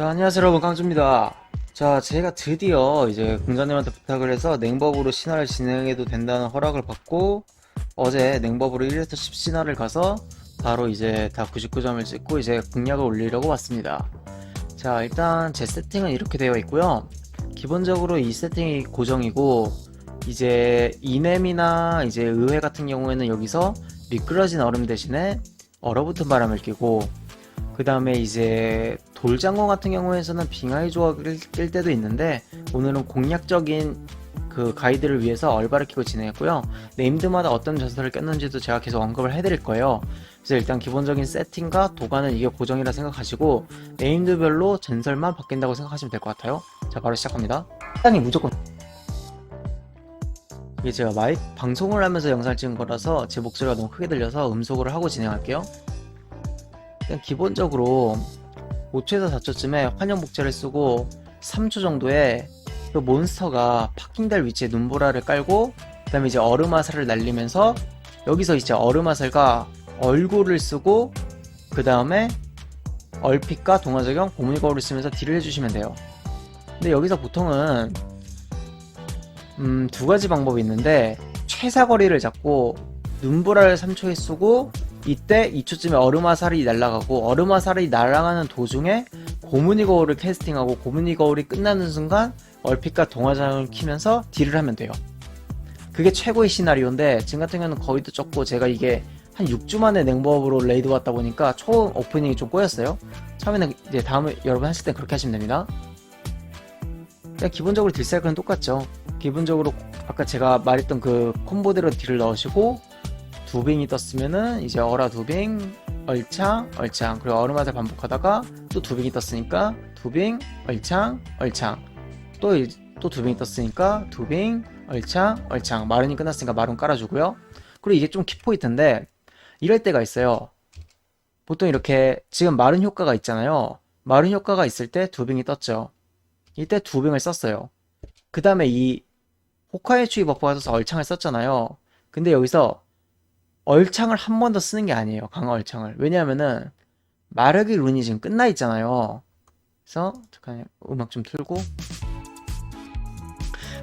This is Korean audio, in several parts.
자, 안녕하세요 여러분, 깡주입니다. 자, 제가 드디어 이제 공자님한테 부탁을 해서 냉법으로 신화를 진행해도 된다는 허락을 받고 어제 냉법으로 1에서 10 신화를 가서 바로 이제 다 99점을 찍고 이제 공략을 올리려고 왔습니다. 자, 일단 제 세팅은 이렇게 되어 있고요. 기본적으로 이 세팅이 고정이고, 이제 이넴이나 이제 의회 같은 경우에는 여기서 미끄러진 얼음 대신에 얼어붙은 바람을 끼고, 그 다음에 이제 돌장군 같은 경우에서는 빙하의 조각을 낄 때도 있는데, 오늘은 공략적인 그 가이드를 위해서 얼바를 끼고 진행했고요. 네임드마다 어떤 전설을 꼈는지도 제가 계속 언급을 해드릴 거예요. 그래서 일단 기본적인 세팅과 도가는 이게 고정이라 생각하시고, 네임드별로 전설만 바뀐다고 생각하시면 될 것 같아요. 자, 바로 시작합니다. 일단이 무조건 이게 제가 방송을 하면서 영상을 찍은 거라서 제 목소리가 너무 크게 들려서 음속으로 하고 진행할게요. 일단 기본적으로 5초에서 4초쯤에 환영 복제를 쓰고 3초 정도에 그 몬스터가 파킹될 위치에 눈보라를 깔고, 그 다음에 이제 얼음화살을 날리면서 여기서 이제 얼음화살과 얼굴을 쓰고, 그 다음에 얼핏과 동화적용 고물거울을 쓰면서 딜을 해주시면 돼요. 근데 여기서 보통은 두 가지 방법이 있는데, 최사거리를 잡고 눈보라를 3초에 쏘고 이때 2초쯤에 얼음화살이 날아가고, 얼음화살이 날아가는 도중에 고문이 거울을 캐스팅하고 고문이 거울이 끝나는 순간 얼핏과 동화장을 키면서 딜을 하면 돼요. 그게 최고의 시나리오인데, 지금 같은 경우는 거의도 적고 제가 이게 한 6주 만에 냉법으로 레이드 왔다 보니까 처음 오프닝이 좀 꼬였어요. 처음에는 이제 다음에 여러분 하실 땐 그렇게 하시면 됩니다. 그냥 기본적으로 딜 사이클은 똑같죠. 기본적으로 아까 제가 말했던 그 콤보대로 딜을 넣으시고, 두빙이 떴으면은 이제 어라 두빙, 얼창, 얼창, 그리고 얼음화살 반복하다가 또 두빙이 떴으니까 두빙, 얼창, 얼창, 또 두빙이 떴으니까 두빙, 얼창, 얼창, 마룬이 끝났으니까 마룬 깔아주고요. 그리고 이게 좀 키포인트인데, 이럴 때가 있어요. 보통 이렇게 지금 마룬 효과가 있잖아요. 마룬 효과가 있을 때 두빙이 떴죠. 이때 두빙을 썼어요. 그 다음에 이 호카의 추위 버프가 떠서 얼창을 썼잖아요. 근데 여기서 얼창을 한 번 더 쓰는 게 아니에요. 강화 얼창을. 왜냐하면은 마력의 룬이 지금 끝나 있잖아요. 그래서 잠깐 음악 좀 틀고,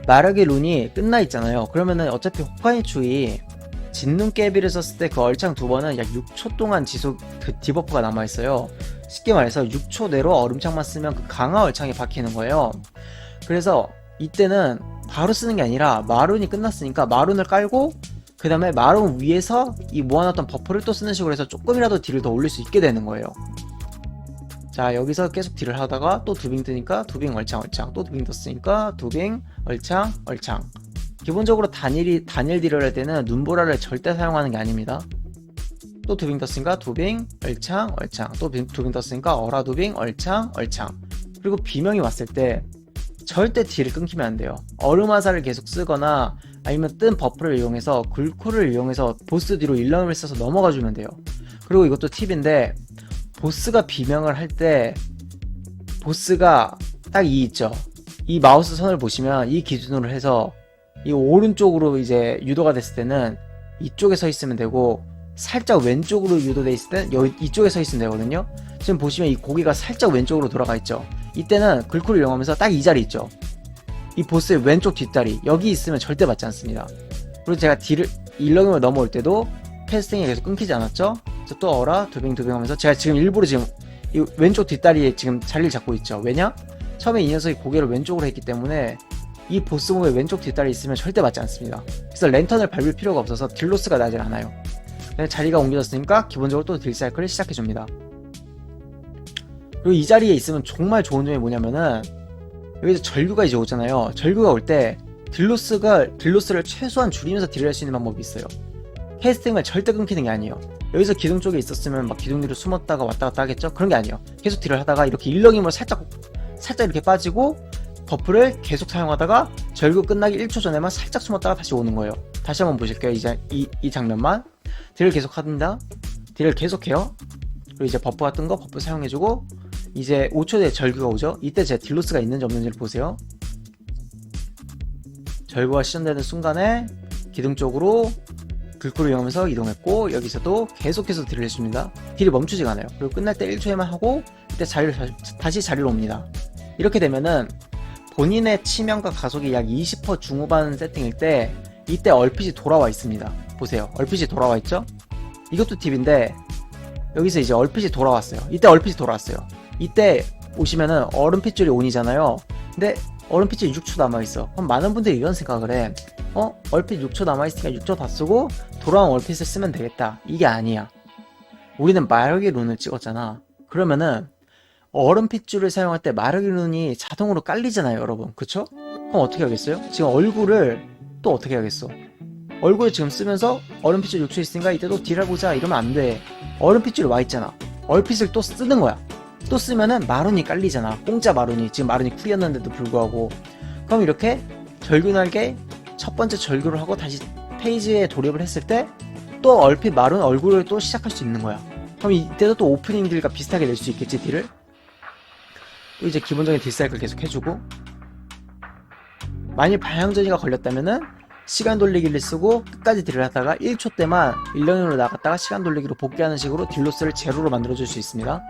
마력의 룬이 끝나 있잖아요. 그러면은 어차피 호카의 추위 진눈 깨비를 썼을 때 그 얼창 두 번은 약 6초 동안 지속 그 디버프가 남아 있어요. 쉽게 말해서 6초 내로 얼음창만 쓰면 그 강화 얼창이 박히는 거예요. 그래서 이때는 바로 쓰는 게 아니라 마룬이 끝났으니까 마룬을 깔고, 그 다음에 마룬 위에서 이 모아놨던 버프를 또 쓰는 식으로 해서 조금이라도 딜을 더 올릴 수 있게 되는 거예요. 자, 여기서 계속 딜을 하다가 또 두빙 뜨니까 두빙 얼창 얼창, 또 두빙 떴으니까 두빙 얼창 얼창. 기본적으로 단일 딜을 할 때는 눈보라를 절대 사용하는 게 아닙니다. 또 두빙 떴으니까 두빙 얼창 얼창, 또 두빙 떴으니까 어라 두빙 얼창 얼창. 그리고 비명이 왔을 때 절대 딜을 끊기면 안 돼요. 얼음화살을 계속 쓰거나 아니면 뜬 버프를 이용해서 굴코를 이용해서 보스 뒤로 일렁을 써서 넘어가 주면 돼요. 그리고 이것도 팁인데, 보스가 비명을 할 때 보스가 딱 이 있죠. 이 마우스 선을 보시면 이 기준으로 해서 이 오른쪽으로 이제 유도가 됐을 때는 이쪽에 서 있으면 되고, 살짝 왼쪽으로 유도돼 있을 때는 여기 이쪽에 서 있으면 되거든요. 지금 보시면 이 고개가 살짝 왼쪽으로 돌아가 있죠. 이때는 글코를 이용하면서 딱 이 자리 있죠. 이 보스의 왼쪽 뒷다리 여기 있으면 절대 맞지 않습니다. 그리고 제가 딜을 일렁임을 넘어올 때도 캐스팅이 계속 끊기지 않았죠. 그래서 또 어라 두빙 두빙 하면서 제가 지금 일부러 지금 이 왼쪽 뒷다리에 지금 자리를 잡고 있죠. 왜냐? 처음에 이 녀석이 고개를 왼쪽으로 했기 때문에 이 보스 몸에 왼쪽 뒷다리 있으면 절대 맞지 않습니다. 그래서 랜턴을 밟을 필요가 없어서 딜로스가 나질 않아요. 자리가 옮겨졌으니까 기본적으로 또 딜 사이클을 시작해줍니다. 그리고 이 자리에 있으면 정말 좋은 점이 뭐냐면은, 여기서 절규가 이제 오잖아요. 절규가 올 때 딜로스를 최소한 줄이면서 딜을 할 수 있는 방법이 있어요. 캐스팅을 절대 끊기는 게 아니에요. 여기서 기둥 쪽에 있었으면 막 기둥 뒤로 숨었다가 왔다 갔다 하겠죠? 그런 게 아니에요. 계속 딜을 하다가 이렇게 일렁임으로 살짝 이렇게 빠지고 버프를 계속 사용하다가 절규 끝나기 1초 전에만 살짝 숨었다가 다시 오는 거예요. 다시 한번 보실게요. 이 장면만. 딜을 계속 합니다. 딜을 계속해요. 그리고 이제 버프가 뜬 거 버프 사용해주고, 이제 5초 뒤에 절규가 오죠. 이때 제 딜로스가 있는지 없는지를 보세요. 절규가 시전되는 순간에 기둥 쪽으로 글코를 이용하면서 이동했고 여기서도 계속해서 딜을 해줍니다. 딜이 멈추지가 않아요. 그리고 끝날 때 1초에만 하고 이때 다시 자리로 옵니다. 이렇게 되면은 본인의 치명과 가속이 약 20% 중후반 세팅일 때 이때 얼핏이 돌아와 있습니다. 보세요. 얼핏이 돌아와 있죠? 이것도 팁인데 여기서 이제 얼핏이 돌아왔어요. 이때 얼핏이 돌아왔어요. 이때 오시면은 얼음 핏줄이 온이잖아요. 근데 얼음 핏줄이 6초 남아있어. 그럼 많은 분들이 이런 생각을 해. 얼핏 6초 남아있으니까 6초 다 쓰고 돌아온 얼핏을 쓰면 되겠다. 이게 아니야. 우리는 마력의 룬을 찍었잖아. 그러면은 얼음 핏줄을 사용할 때 마력의 룬이 자동으로 깔리잖아요, 여러분. 그쵸? 그럼 어떻게 하겠어요? 지금 얼굴을 또 어떻게 하겠어? 얼굴을 지금 쓰면서 얼음 핏줄 6초 있으니까 이때도 딜해보자 이러면 안 돼. 얼음 핏줄이 와있잖아. 얼핏을 또 쓰는 거야. 또 쓰면은 마룬이 깔리잖아. 공짜 마룬이. 지금 마룬이 쿨이었는데도 불구하고. 그럼 이렇게 절규날개 첫 번째 절규를 하고 다시 페이지에 돌입을 했을 때 또 얼핏 마룬 얼굴을 또 시작할 수 있는 거야. 그럼 이때도 또 오프닝 딜과 비슷하게 낼 수 있겠지, 딜을? 또 이제 기본적인 딜 사이클 계속 해주고, 만일 방향전이가 걸렸다면은 시간 돌리기를 쓰고 끝까지 딜을 하다가 1초 때만 일령으로 나갔다가 시간 돌리기로 복귀하는 식으로 딜로스를 제로로 만들어줄 수 있습니다.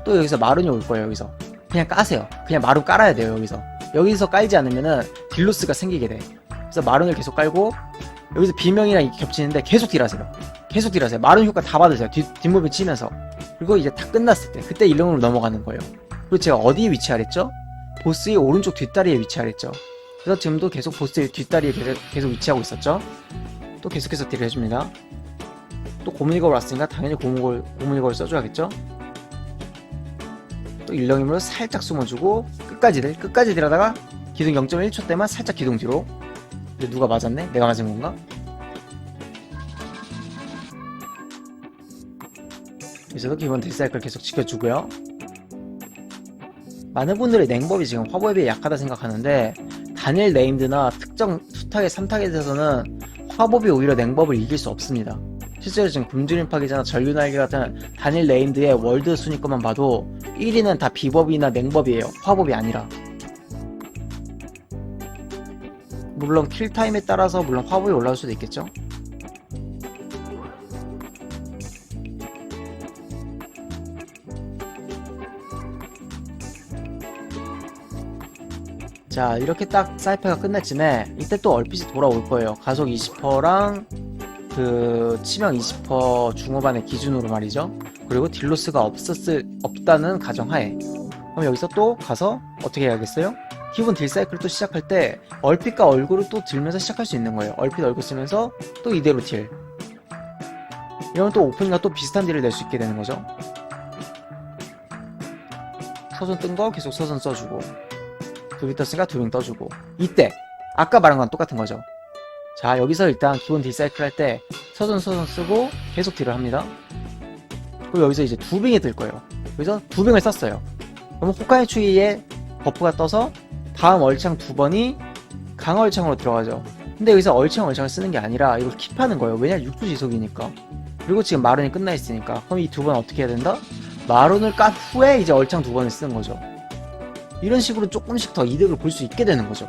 또 여기서 마룬이 올 거예요. 여기서 그냥 까세요. 그냥 마룬 깔아야 돼요. 여기서 깔지 않으면은 딜로스가 생기게 돼. 그래서 마룬을 계속 깔고 여기서 비명이랑 겹치는데 계속 딜하세요. 계속 딜하세요. 마룬 효과 다 받으세요. 뒷무빙 치면서. 그리고 이제 다 끝났을 때 그때 일령으로 넘어가는 거예요. 그리고 제가 어디에 위치하랬죠? 보스의 오른쪽 뒷다리에 위치하랬죠. 그래서 지금도 계속 보스의 뒷다리에 계속 위치하고 있었죠. 또 계속해서 딜을 해줍니다. 또 고문이걸 왔으니까 당연히 고문이걸 써줘야겠죠. 또 일렁임으로 살짝 숨어주고 끝까지 딜하다가 기둥 0.1초 때만 살짝 기둥 뒤로. 근데 누가 맞았네? 내가 맞은 건가? 여기서도 기본 딜사이클 계속 지켜주고요. 많은 분들이 냉법이 지금 화보에 비해 약하다 생각하는데 단일 네임드나 특정 수타겟 3타겟에 대해서는 화법이 오히려 냉법을 이길 수 없습니다. 실제로 지금 굶주림파기잖아 절규날개 같은 단일 네임드의 월드 순위권만 봐도 1위는 다 비법이나 냉법이에요. 화법이 아니라. 물론 킬타임에 따라서 물론 화법이 올라올 수도 있겠죠. 자, 이렇게 딱 사이퍼가 끝날 쯤에 이때 또 얼핏이 돌아올 거예요. 가속 20%랑 그 치명 20% 중후반의 기준으로 말이죠. 그리고 딜로스가 없다는 가정하에. 그럼 여기서 또 가서 어떻게 해야겠어요? 기본 딜 사이클 또 시작할 때 얼핏과 얼굴을 또 들면서 시작할 수 있는 거예요. 얼핏 얼굴 쓰면서 또 이대로 딜. 이러면 또 오프닝과 또 비슷한 딜을 낼 수 있게 되는 거죠. 서선 뜬 거 계속 서선 써주고, 두빙 떴으니까 두빙 떠주고. 이때 아까 말한 건 똑같은 거죠. 자, 여기서 일단 기본 딜 사이클 할 때 서선 쓰고 계속 딜을 합니다. 그리고 여기서 이제 두빙이 뜰 거예요. 여기서 두빙을 썼어요. 그러면 호카이 추이에 버프가 떠서 다음 얼창 두 번이 강얼창으로 들어가죠. 근데 여기서 얼창을 쓰는 게 아니라 이걸 킵하는 거예요. 왜냐? 6주 지속이니까. 그리고 지금 마룬이 끝나 있으니까. 그럼 이 두 번 어떻게 해야 된다? 마룬을 깐 후에 이제 얼창 두 번을 쓰는 거죠. 이런 식으로 조금씩 더 이득을 볼 수 있게 되는 거죠.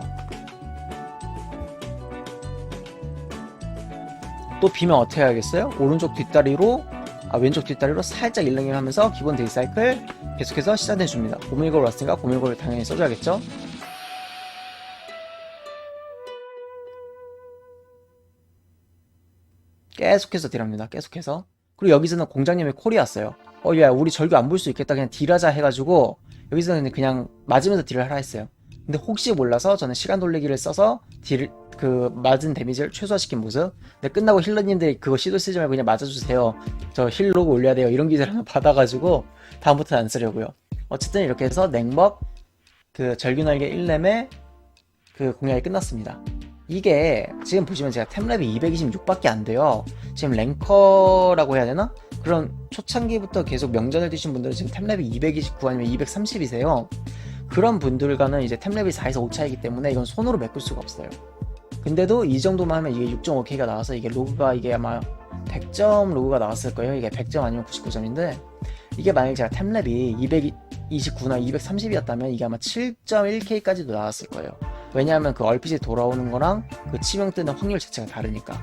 또 비면 어떻게 해야겠어요? 왼쪽 뒷다리로 살짝 일렁이 하면서 기본 딜 사이클 계속해서 시작해줍니다. 고물골 왔으니까 고물골을 당연히 써줘야겠죠? 계속해서 딜합니다. 계속해서. 그리고 여기서는 공장님의 콜이 왔어요. 야, 우리 절규 안 볼 수 있겠다. 그냥 딜하자 해가지고 여기서는 그냥 맞으면서 딜을 하라 했어요. 근데 혹시 몰라서 저는 시간 돌리기를 써서 맞은 데미지를 최소화시킨 모습. 근데 끝나고 힐러님들이 그거 시도 쓰지 말고 그냥 맞아주세요. 저 힐 로그 올려야 돼요. 이런 기사를 하나 받아가지고 다음부터는 안 쓰려고요. 어쨌든 이렇게 해서 냉법 그 절규날개 1렘의 그 공략이 끝났습니다. 이게 지금 보시면 제가 템랩이 226밖에 안 돼요. 지금 랭커라고 해야 되나? 그런 초창기부터 계속 명전을 뛰신 분들은 지금 템랩이 229 아니면 230이세요. 그런 분들과는 이제 템랩이 4에서 5 차이기 때문에 이건 손으로 메꿀 수가 없어요. 근데도 이 정도만 하면 이게 6.5K가 나와서 이게 로그가 이게 아마 100점 로그가 나왔을 거예요. 이게 100점 아니면 99점인데 이게 만약에 제가 템랩이 229나 230이었다면 이게 아마 7.1K까지도 나왔을 거예요. 왜냐하면 그 얼핏이 돌아오는 거랑 그 치명 뜨는 확률 자체가 다르니까.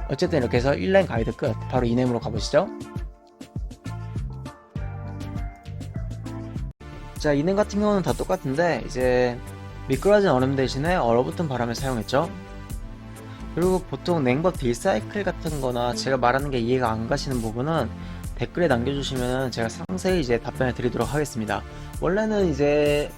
어쨌든 이렇게 해서 1라인 가이드 끝. 바로 이네임으로 가보시죠. 자, 이네임 같은 경우는 다 똑같은데 이제 미끄러진 얼음 대신에 얼어붙은 바람을 사용했죠. 그리고 보통 냉법 딜사이클 같은 거나 제가 말하는 게 이해가 안 가시는 부분은 댓글에 남겨주시면 제가 상세히 이제 답변을 드리도록 하겠습니다. 원래는 이제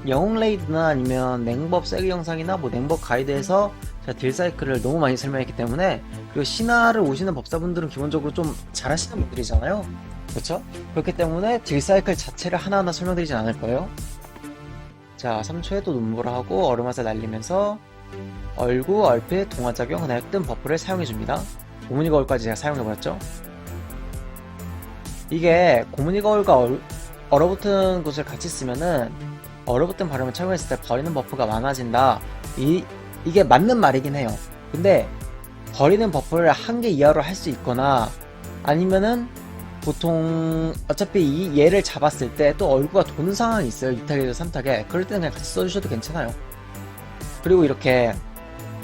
영웅 레이드나 아니면 냉법 세그 영상이나 뭐 냉법 가이드에서 제가 딜사이클을 너무 많이 설명했기 때문에, 그리고 신화를 오시는 법사분들은 기본적으로 좀 잘하시는 분들이잖아요. 그렇죠? 그렇기 때문에 딜사이클 자체를 하나하나 설명드리진 않을 거예요. 자, 3초에 또 눈보라 하고 얼음화살 날리면서 얼구, 얼핏, 동화작용, 그다음에 뜬 버프를 사용해줍니다. 고무니 거울까지 제가 사용해버렸죠. 이게 고무니 거울과 얼어붙은 곳을 같이 쓰면은 얼어붙은 바람을 착용했을 때 버리는 버프가 많아진다. 이게 맞는 말이긴 해요. 근데 버리는 버프를 한 개 이하로 할 수 있거나 아니면은 보통 어차피 얘를 잡았을 때 또 얼구가 도는 상황이 있어요. 2타겟에서 3타겟. 그럴 때는 그냥 같이 써주셔도 괜찮아요. 그리고 이렇게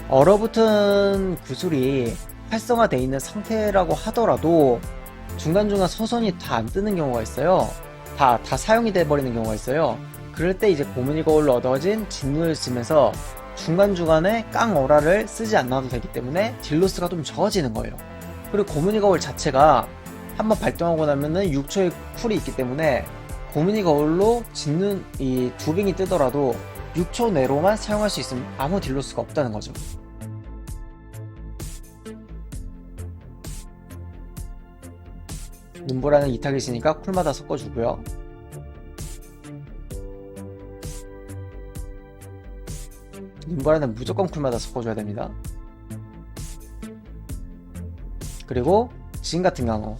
얼어붙은 구슬이 활성화되어 있는 상태라고 하더라도 중간중간 서선이 다 안 뜨는 경우가 있어요. 다 사용이 돼버리는 경우가 있어요. 그럴 때 이제 고무니 거울로 얻어진 진눈을 쓰면서 중간중간에 깡어라를 쓰지 않아도 되기 때문에 딜로스가 좀 적어지는 거예요. 그리고 고무니 거울 자체가 한번 발동하고 나면은 6초의 쿨이 있기 때문에 고무니 거울로 짓는 이 두빙이 뜨더라도 6초 내로만 사용할 수 있으면 아무 딜로스가 없다는 거죠. 눈보라는 2타겟이니까 쿨마다 섞어주고요. 눈보라는 무조건 쿨마다 섞어줘야 됩니다. 그리고 지금 같은 경우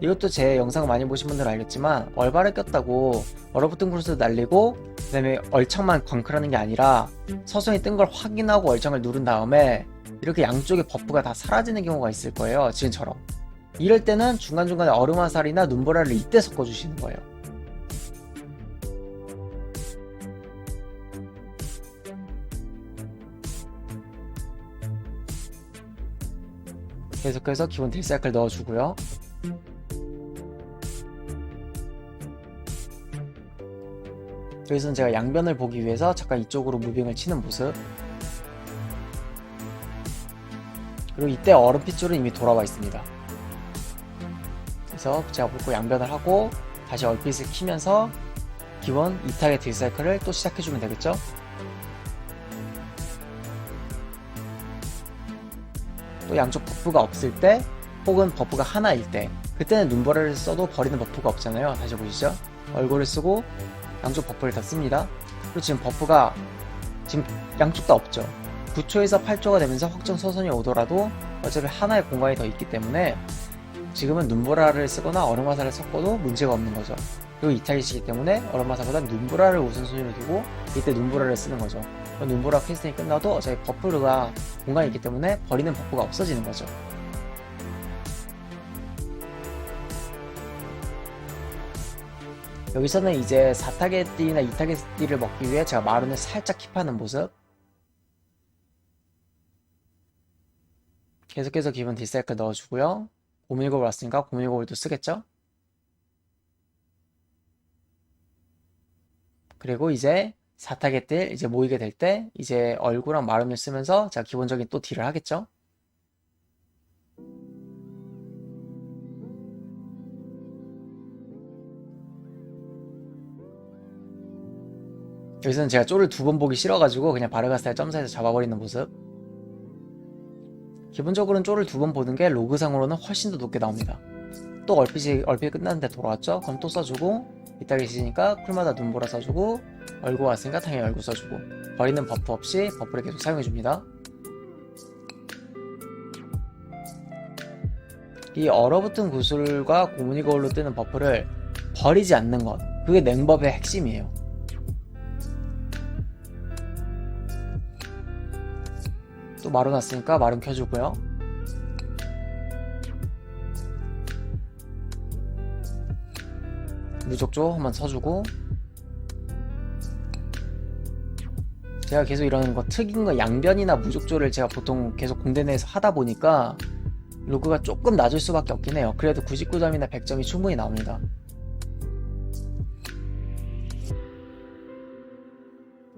이것도 제 영상을 많이 보신 분들은 알겠지만 얼발을 꼈다고 얼어붙은 구슬도 날리고 그 다음에 얼창만 광클하는 게 아니라 서성이 뜬 걸 확인하고 얼창을 누른 다음에 이렇게 양쪽에 버프가 다 사라지는 경우가 있을 거예요. 지금처럼. 이럴 때는 중간중간에 얼음 화살이나 눈보라를 이때 섞어주시는 거예요. 계속해서 기본 딜사이클 넣어주고요. 여기서는 제가 양변을 보기 위해서 잠깐 이쪽으로 무빙을 치는 모습. 그리고 이때 얼음핏줄은 이미 돌아와 있습니다. 그래서 제가 볼고 양변을 하고 다시 얼핏을 키면서 기본 2타겟 딜사이클을 또 시작해주면 되겠죠. 또 양쪽 버프가 없을 때 혹은 버프가 하나일 때, 그때는 눈보라를 써도 버리는 버프가 없잖아요. 다시 보시죠. 얼굴을 쓰고 양쪽 버프를 다 씁니다. 그리고 지금 버프가 지금 양쪽 다 없죠. 9초에서 8초가 되면서 확정 서선이 오더라도 어차피 하나의 공간이 더 있기 때문에 지금은 눈보라를 쓰거나 얼음화살을 섞어도 문제가 없는 거죠. 그리고 2타겟이기 때문에 얼음화살보다 눈보라를 우선순위로 두고 이때 눈보라를 쓰는 거죠. 눈보라 캐스팅이 끝나도 어차피 버프가 공간이 있기 때문에 버리는 버프가 없어지는 거죠. 여기서는 이제 4타겟 딜이나 2타겟 딜을 먹기 위해 제가 마룬을 살짝 킵하는 모습. 계속해서 기본 딜사이클 넣어주고요. 고무니 거울 왔으니까 고무니 거울도 쓰겠죠. 그리고 이제 4타겟 딜 이제 모이게 될 때 이제 얼굴랑 마룬을 쓰면서 제가 기본적인 또 딜을 하겠죠. 여기서는 제가 쪼를 2번 보기 싫어가지고 그냥 바르가스타를 점사해서 잡아버리는 모습. 기본적으로는 쪼를 2번 보는 게 로그상으로는 훨씬 더 높게 나옵니다. 또 얼핏 끝났는데 돌아왔죠? 그럼 또 써주고, 이따 계시니까 쿨마다 눈보라 써주고, 얼굴 왔으니까 당연히 얼굴 써주고, 버리는 버프 없이 버프를 계속 사용해줍니다. 이 얼어붙은 구슬과 고무니 거울로 뜨는 버프를 버리지 않는 것, 그게 냉법의 핵심이에요. 또 마룬 왔으니까 마룬 켜주고요. 무적조 한번 써주고, 제가 계속 이런 거 특이한 거 양변이나 무적조를 제가 보통 계속 공대 내에서 하다 보니까 로그가 조금 낮을 수밖에 없긴 해요. 그래도 99점이나 100점이 충분히 나옵니다.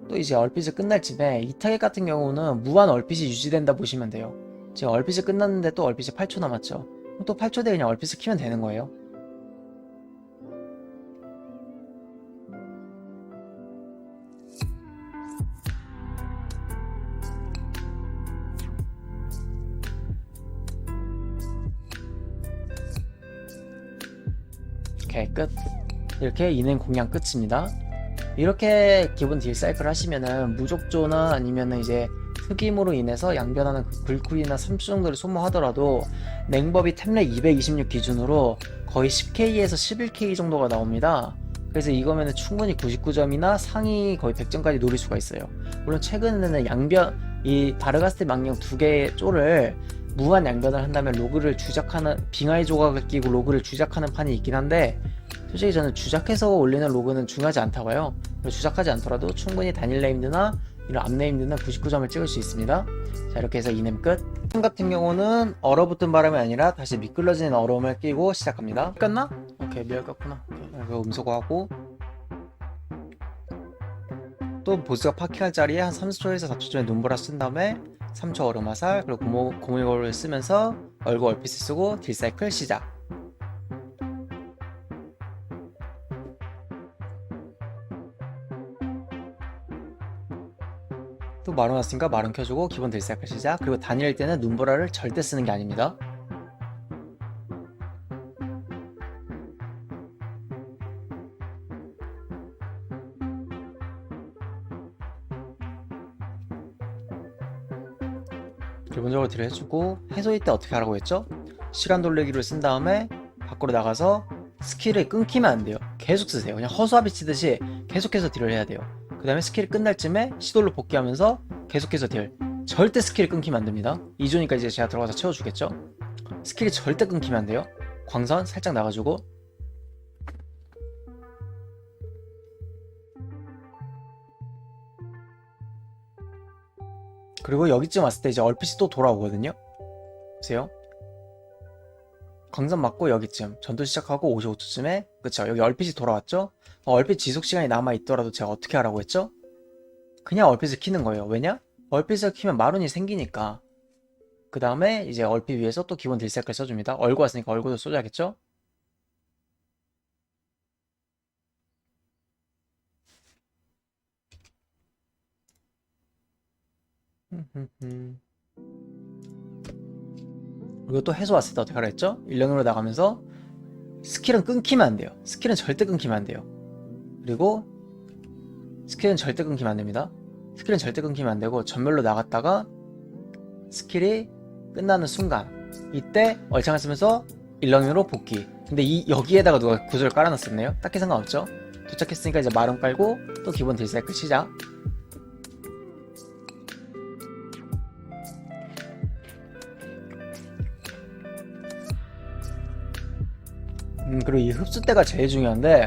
또 이제 얼핏이 끝날 쯤에 이 타겟 같은 경우는 무한 얼핏이 유지된다 보시면 돼요. 지금 얼핏이 끝났는데 또 얼핏이 8초 남았죠. 또 8초 뒤에 그냥 얼핏을 키면 되는 거예요. 오케이, 끝. 이렇게 이행 공략 끝입니다. 이렇게 기본 딜 사이클 하시면은 무적조나 아니면은 이제 흑임으로 인해서 양변하는 그 글쿨이나 3초 정도를 소모하더라도 냉법이 템렉 226 기준으로 거의 10K에서 11K 정도가 나옵니다. 그래서 이거면은 충분히 99점이나 상위 거의 100점까지 노릴 수가 있어요. 물론 최근에는 양변, 이 바르가스트 망령 두 개의 쪼를 무한 양변을 한다면 로그를 주작하는, 빙하의 조각을 끼고 로그를 주작하는 판이 있긴 한데, 솔직히 저는 주작해서 올리는 로그는 중요하지 않다고 해요. 주작하지 않더라도 충분히 단일 네임드나 이런 앞네임드는 99점을 찍을 수 있습니다. 자, 이렇게 해서 이넴 끝. 같은 경우는 얼어붙은 바람이 아니라 다시 미끌러지는 얼음을 끼고 시작합니다. 끝나? 오케이, 미열 깠구나. 이거 음소거하고 또 보스가 파킹할 자리에 한 30초에서 4초 전에 눈보라 쓴 다음에 3초 얼음 화살, 그리고 고물거를 쓰면서 얼굴 얼핏을 쓰고 딜사이클 시작. 또 마룬 왔으니까 마룬 켜주고 기본 딜사이클 시작. 그리고 다닐 때는 눈보라를 절대 쓰는 게 아닙니다. 기본적으로 딜을 해주고, 해소일 때 어떻게 하라고 했죠? 시간 돌리기를 쓴 다음에 밖으로 나가서 스킬을 끊기면 안 돼요. 계속 쓰세요. 그냥 허수아비 치듯이 계속해서 딜을 해야 돼요. 그 다음에 스킬이 끝날 쯤에 시돌로 복귀하면서 계속해서 딜. 절대 스킬이 끊기면 안 됩니다. 2조니까 이제 제가 들어가서 채워주겠죠? 스킬이 절대 끊기면 안 돼요. 광선 살짝 나가주고, 그리고 여기쯤 왔을 때 이제 얼핏이 또 돌아오거든요. 보세요. 광선 맞고 여기쯤 전투 시작하고 55초쯤에 그쵸, 여기 얼핏이 돌아왔죠. 얼핏 지속 시간이 남아 있더라도 제가 어떻게 하라고 했죠? 그냥 얼핏을 키는 거예요. 왜냐? 얼핏을 키면 마룬이 생기니까. 그 다음에 이제 얼핏 위에서 또 기본 딜사이클 써줍니다. 얼고 왔으니까 얼고도 써줘야겠죠? 그리고 또 해소 왔을 때 어떻게 하라 했죠? 일령으로 나가면서 스킬은 끊기면 안 돼요. 스킬은 절대 끊기면 안 돼요. 그리고 스킬은 절대 끊기면 안 됩니다. 스킬은 절대 끊기면 안 되고 전멸로 나갔다가 스킬이 끝나는 순간 이때 얼창을 쓰면서 일령으로 복귀. 근데 여기에다가 누가 구슬을 깔아놨었네요. 딱히 상관없죠. 도착했으니까 이제 마룬 깔고 또 기본 딜사이클 시작. 그리고 이 흡수대가 제일 중요한데,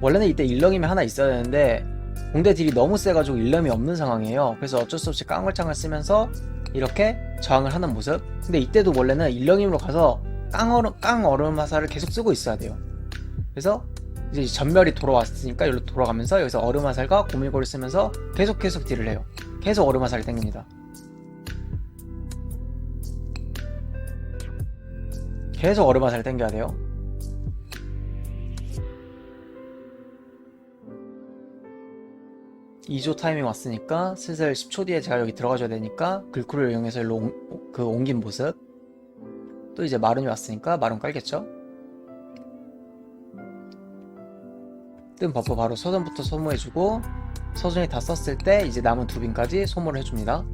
원래는 이때 일렁임이 하나 있어야 되는데 공대 딜이 너무 세가지고 일렁임이 없는 상황이에요. 그래서 어쩔 수 없이 깡얼창을 쓰면서 이렇게 저항을 하는 모습. 근데 이때도 원래는 일렁임으로 가서 깡얼음 화살을 계속 쓰고 있어야 돼요. 그래서 이제 전멸이 돌아왔으니까 여기로 돌아가면서 여기서 얼음 화살과 고밀고를 쓰면서 계속 딜을 해요. 계속 얼음 화살이 땡깁니다. 계속 얼음 화살을 땡겨야 돼요. 이 2조 타이밍 왔으니까 슬슬 10초 뒤에 제가 여기 들어가줘야 되니까 글쿨을 이용해서 일로 옮긴 모습. 또 이제 마룬이 왔으니까 마룬 깔겠죠? 뜬 버프 바로 서전부터 소모해주고, 서전이 다 썼을 때 이제 남은 두 빈까지 소모를 해줍니다.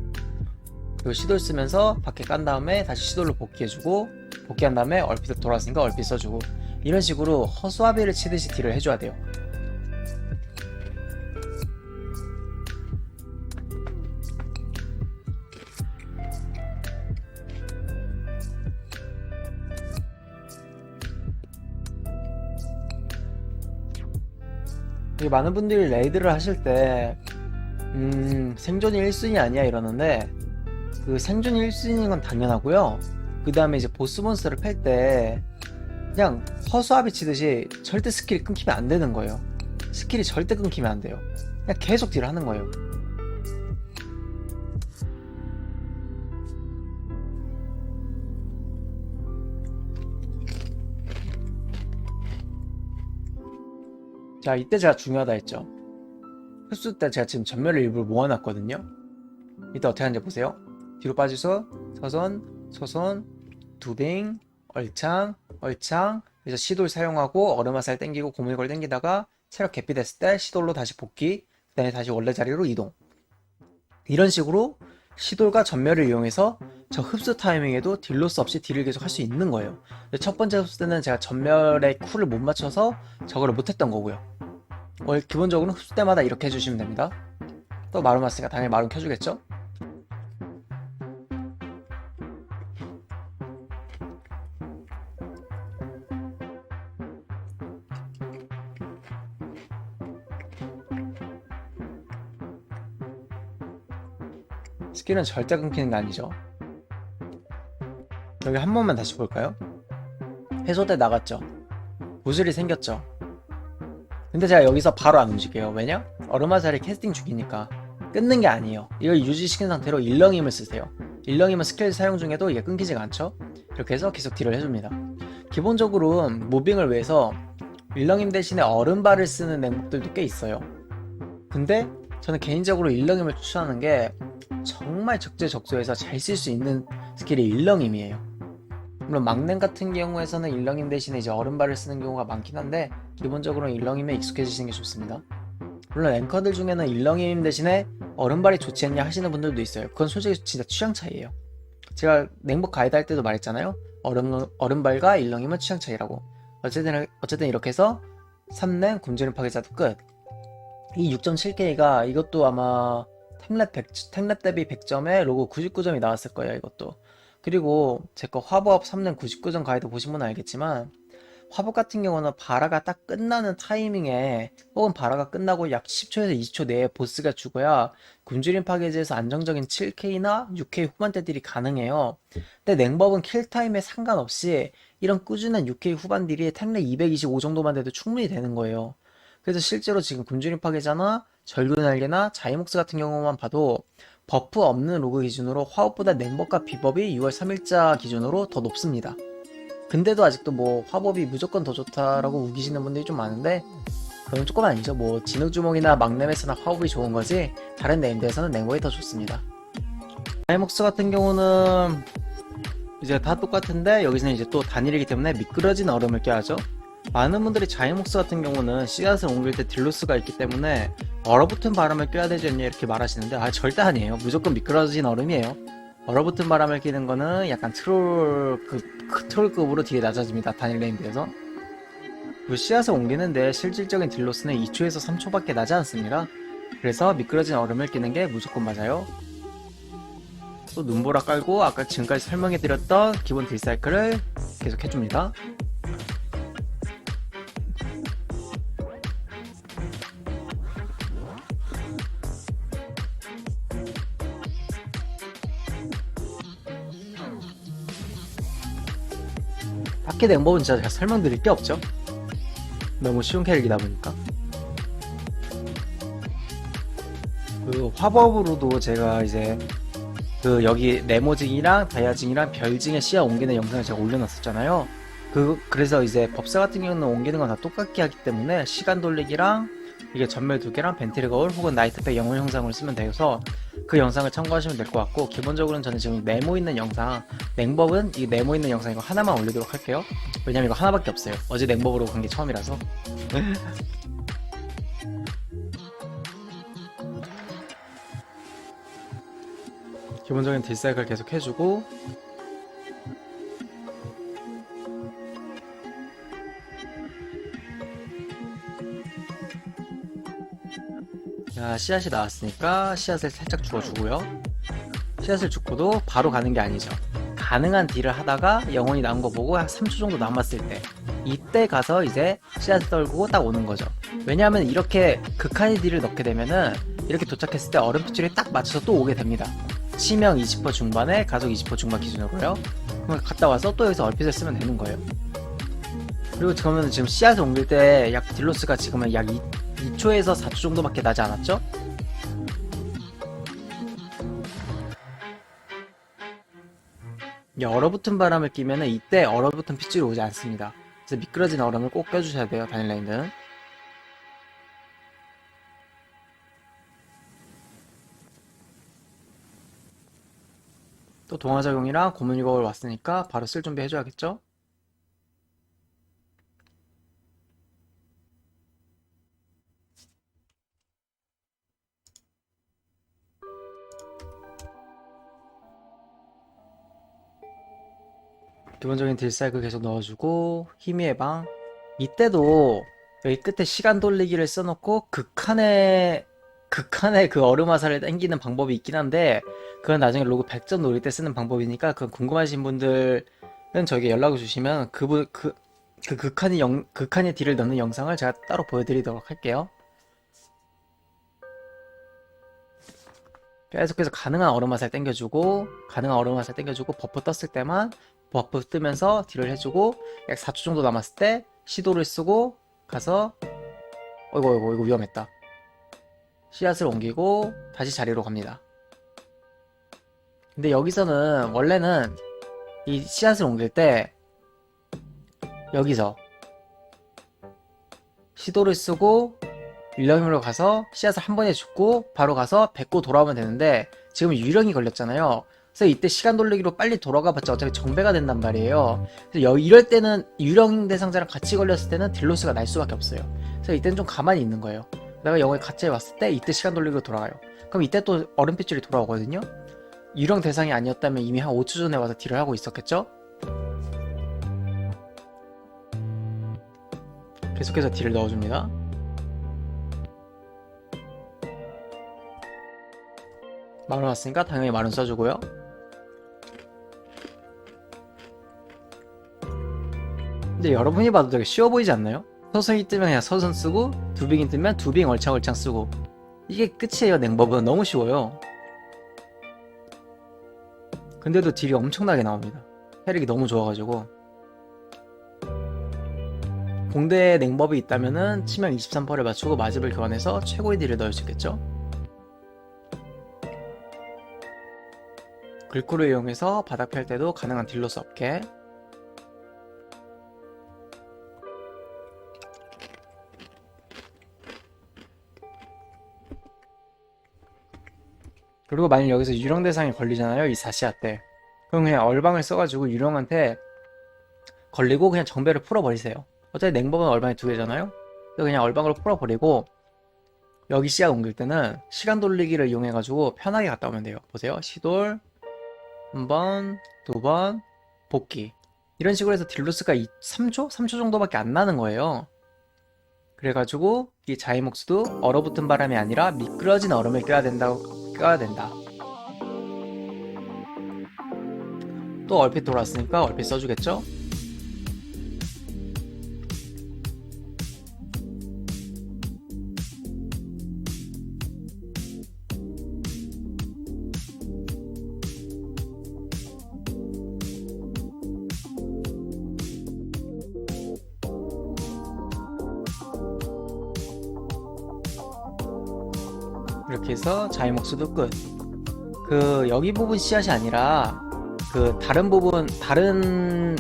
그리고 시돌 쓰면서 밖에 깐 다음에 다시 시돌로 복귀해주고, 복귀한 다음에 얼핏 돌아왔으니까 얼핏 써주고, 이런 식으로 허수아비를 치듯이 딜을 해줘야 돼요. 되게 많은 분들이 레이드를 하실 때 생존이 1순위 아니야 이러는데, 그 생존이 1순위인 건 당연하고요. 그 다음에 이제 보스 몬스터를 팰 때 그냥 허수아비 치듯이 절대 스킬이 끊기면 안 되는 거예요. 스킬이 절대 끊기면 안 돼요. 그냥 계속 딜을 하는 거예요. 자, 이때 제가 중요하다 했죠. 흡수 때 제가 지금 전멸을 일부러 모아놨거든요. 이때 어떻게 하는지 보세요. 뒤로 빠져서 서선, 두빙, 얼창, 그래서 시돌 사용하고 얼음화살 땡기고 고물걸 땡기다가 체력 개피됐을 때 시돌로 다시 복귀, 그 다음에 다시 원래 자리로 이동. 이런 식으로 시돌과 전멸을 이용해서 저 흡수 타이밍에도 딜로스 없이 딜을 계속 할 수 있는 거예요. 첫 번째 흡수 때는 제가 전멸의 쿨을 못 맞춰서 저거를 못했던 거고요. 기본적으로 흡수 때마다 이렇게 해주시면 됩니다. 또 마룬 왔으니까 당연히 마룬 켜주겠죠? 스킬은 절대 끊기는 게 아니죠. 여기 한 번만 다시 볼까요? 해소대 나갔죠. 구슬이 생겼죠. 근데 제가 여기서 바로 안 움직여요. 왜냐? 얼음화살이 캐스팅 중이니까 끊는 게 아니에요. 이걸 유지시킨 상태로 일렁임을 쓰세요. 일렁임은 스킬 사용 중에도 이게 끊기지가 않죠. 이렇게 해서 계속 딜을 해줍니다. 기본적으로 무빙을 위해서 일렁임 대신에 얼음발을 쓰는 맹목들도 꽤 있어요. 근데 저는 개인적으로 일렁임을 추천하는 게 정말 적재적소에서 잘 쓸 수 있는 스킬이 일렁임이에요. 물론 막냉 같은 경우에서는 일렁임 대신에 이제 얼음발을 쓰는 경우가 많긴 한데 기본적으로는 일렁임에 익숙해지시는 게 좋습니다. 물론 앵커들 중에는 일렁임 대신에 얼음발이 좋지 않냐 하시는 분들도 있어요. 그건 솔직히 진짜 취향 차이예요. 제가 냉복 가이드 할 때도 말했잖아요. 얼음발과 일렁임은 취향 차이라고. 어쨌든 이렇게 해서 3랭 굶주림 파괴자도 끝. 이 6.7K가 이것도 아마 템랩 대비 100점에 로고 99점이 나왔을 거예요. 이것도. 그리고 제거 화법 3랭 99점 가이드 보신 분은 알겠지만 화법 같은 경우는 바라가 딱 끝나는 타이밍에 혹은 바라가 끝나고 약 10초에서 20초 내에 보스가 죽어야 굶주림 파괴제에서 안정적인 7K나 6K 후반대 딜이 가능해요. 근데 냉법은 킬타임에 상관없이 이런 꾸준한 6K 후반 딜이 템랩 225 정도만 돼도 충분히 되는 거예요. 그래서 실제로 지금 굶주림 파괴자나 절규날개나 자이목스 같은 경우만 봐도 버프 없는 로그 기준으로 화법보다 냉법과 비법이 6월 3일자 기준으로 더 높습니다. 근데도 아직도 뭐 화법이 무조건 더 좋다라고 우기시는 분들이 좀 많은데 그건 조금 아니죠. 뭐 진흙주먹이나 막내메스나 화법이 좋은 거지 다른 네임드에서는 냉법이 더 좋습니다. 자이목스 같은 경우는 이제 다 똑같은데 여기서는 이제 또 단일이기 때문에 미끄러진 얼음을 껴야죠. 많은 분들이 자이목스 같은 경우는 씨앗을 옮길 때 딜로스가 있기 때문에 얼어붙은 바람을 껴야 되지 않냐 이렇게 말하시는데 절대 아니에요. 무조건 미끄러진 얼음이에요. 얼어붙은 바람을 끼는 거는 약간 트롤급으로 딜이 낮아집니다. 단일 네임드에서. 씨앗을 옮기는데 실질적인 딜로스는 2초에서 3초밖에 나지 않습니다. 그래서 미끄러진 얼음을 끼는 게 무조건 맞아요. 또 눈보라 깔고 아까 지금까지 설명해드렸던 기본 딜 사이클을 계속 해줍니다. 딱히 냉법은 진짜 제가 설명드릴 게 없죠. 너무 쉬운 캐릭이다 보니까. 그 화법으로도 제가 이제 그 여기 네모징이랑 다이아징이랑 별징의 씨앗 옮기는 영상을 제가 올려놨었잖아요. 그래서 이제 법사 같은 경우는 옮기는 건 다 똑같게 하기 때문에 시간 돌리기랑 이게 전멸 2개랑 벤트리 거울 혹은 나이트백 영혼 형상을 쓰면 돼서 그 영상을 참고하시면 될 것 같고 기본적으로는 저는 지금 네모 있는 영상 냉법은 이 네모 있는 영상 이거 하나만 올리도록 할게요. 왜냐면 이거 하나밖에 없어요. 어제 냉법으로 간 게 처음이라서. 기본적인 딜사이클 계속 해주고 자, 씨앗이 나왔으니까 씨앗을 살짝 주워주고요. 씨앗을 죽고도 바로 가는 게 아니죠. 가능한 딜을 하다가 영혼이 나온 거 보고 한 3초 정도 남았을 때 이때 가서 이제 씨앗을 떨고 딱 오는 거죠. 왜냐하면 이렇게 극한의 딜을 넣게 되면은 이렇게 도착했을 때 얼음 핏줄이 딱 맞춰서 또 오게 됩니다. 치명 20% 중반에 가속 20% 중반 기준으로요. 그럼 갔다 와서 또 여기서 얼핏을 쓰면 되는 거예요. 그리고 그러면 지금 씨앗을 옮길 때 약 딜로스가 지금은 약 2초에서 4초 정도밖에 나지 않았죠? 얼어붙은 바람을 끼면은 이때 얼어붙은 핏줄이 오지 않습니다. 그래서 미끄러진 얼음을 꼭 껴주셔야 돼요, 다닐라인은. 또 동화작용이랑 고문유곡을 왔으니까 바로 쓸 준비 해줘야겠죠? 기본적인 딜사이클 계속 넣어주고 힘의 방. 이때도 여기 끝에 시간 돌리기를 써놓고 극한의 그 얼음 화살을 당기는 방법이 있긴 한데 그건 나중에 로그 100점 노릴 때 쓰는 방법이니까 그건 궁금하신 분들은 저에게 연락을 주시면 그 극한의 딜을 넣는 영상을 제가 따로 보여드리도록 할게요. 계속해서 가능한 얼음 화살 당겨주고 버프 떴을 때만 버프 뜨면서 딜을 해주고 약 4초 정도 남았을 때 시도를 쓰고 가서 어이구 이거 위험했다. 씨앗을 옮기고 다시 자리로 갑니다. 근데 여기서는 원래는 이 씨앗을 옮길 때 여기서 시도를 쓰고 유령으로 가서 씨앗을 한 번에 줍고 바로 가서 뱉고 돌아오면 되는데 지금 유령이 걸렸잖아요. 그래서 이때 시간 돌리기로 빨리 돌아가 봤자 어차피 정배가 된단 말이에요. 그래서 이럴 때는 유령 대상자랑 같이 걸렸을 때는 딜로스가 날 수밖에 없어요. 그래서 이때는 좀 가만히 있는 거예요. 내가 영어에 같이 왔을 때 이때 시간 돌리기로 돌아가요. 그럼 이때 또 얼음핏줄이 돌아오거든요. 유령 대상이 아니었다면 이미 한 5초 전에 와서 딜을 하고 있었겠죠? 계속해서 딜을 넣어줍니다. 마룬 왔으니까 당연히 마룬 써주고요. 근데 여러분이 봐도 되게 쉬워 보이지 않나요? 서성이 뜨면 그냥 서성 쓰고 두빙이 뜨면 두빙 얼창얼창 쓰고 이게 끝이에요. 냉법은 너무 쉬워요. 근데도 딜이 엄청나게 나옵니다. 혈액이 너무 좋아가지고 공대에 냉법이 있다면은 치명 23%를 맞추고 마집을 교환해서 최고의 딜을 넣을 수 있겠죠? 글코를 이용해서 바닥 펼 때도 가능한 딜로스 없게 그리고 만약 여기서 유령 대상이 걸리잖아요. 이 4시야 때 그럼 그냥 얼방을 써가지고 유령한테 걸리고 그냥 정배를 풀어버리세요. 어차피 냉법은 얼방이 2개잖아요. 그래서 그냥 얼방으로 풀어버리고 여기 씨앗 옮길 때는 시간 돌리기를 이용해가지고 편하게 갔다 오면 돼요. 보세요. 시돌 한번, 두 번, 복귀. 이런 식으로 해서 딜로스가 3초? 3초 정도밖에 안 나는 거예요. 그래가지고 이 자이목스도 얼어붙은 바람이 아니라 미끄러진 얼음을 껴야 된다. 또 얼핏 돌아왔으니까 얼핏 써주겠죠? 이렇게 해서 자이목수도 끝. 여기 부분 씨앗이 아니라 다른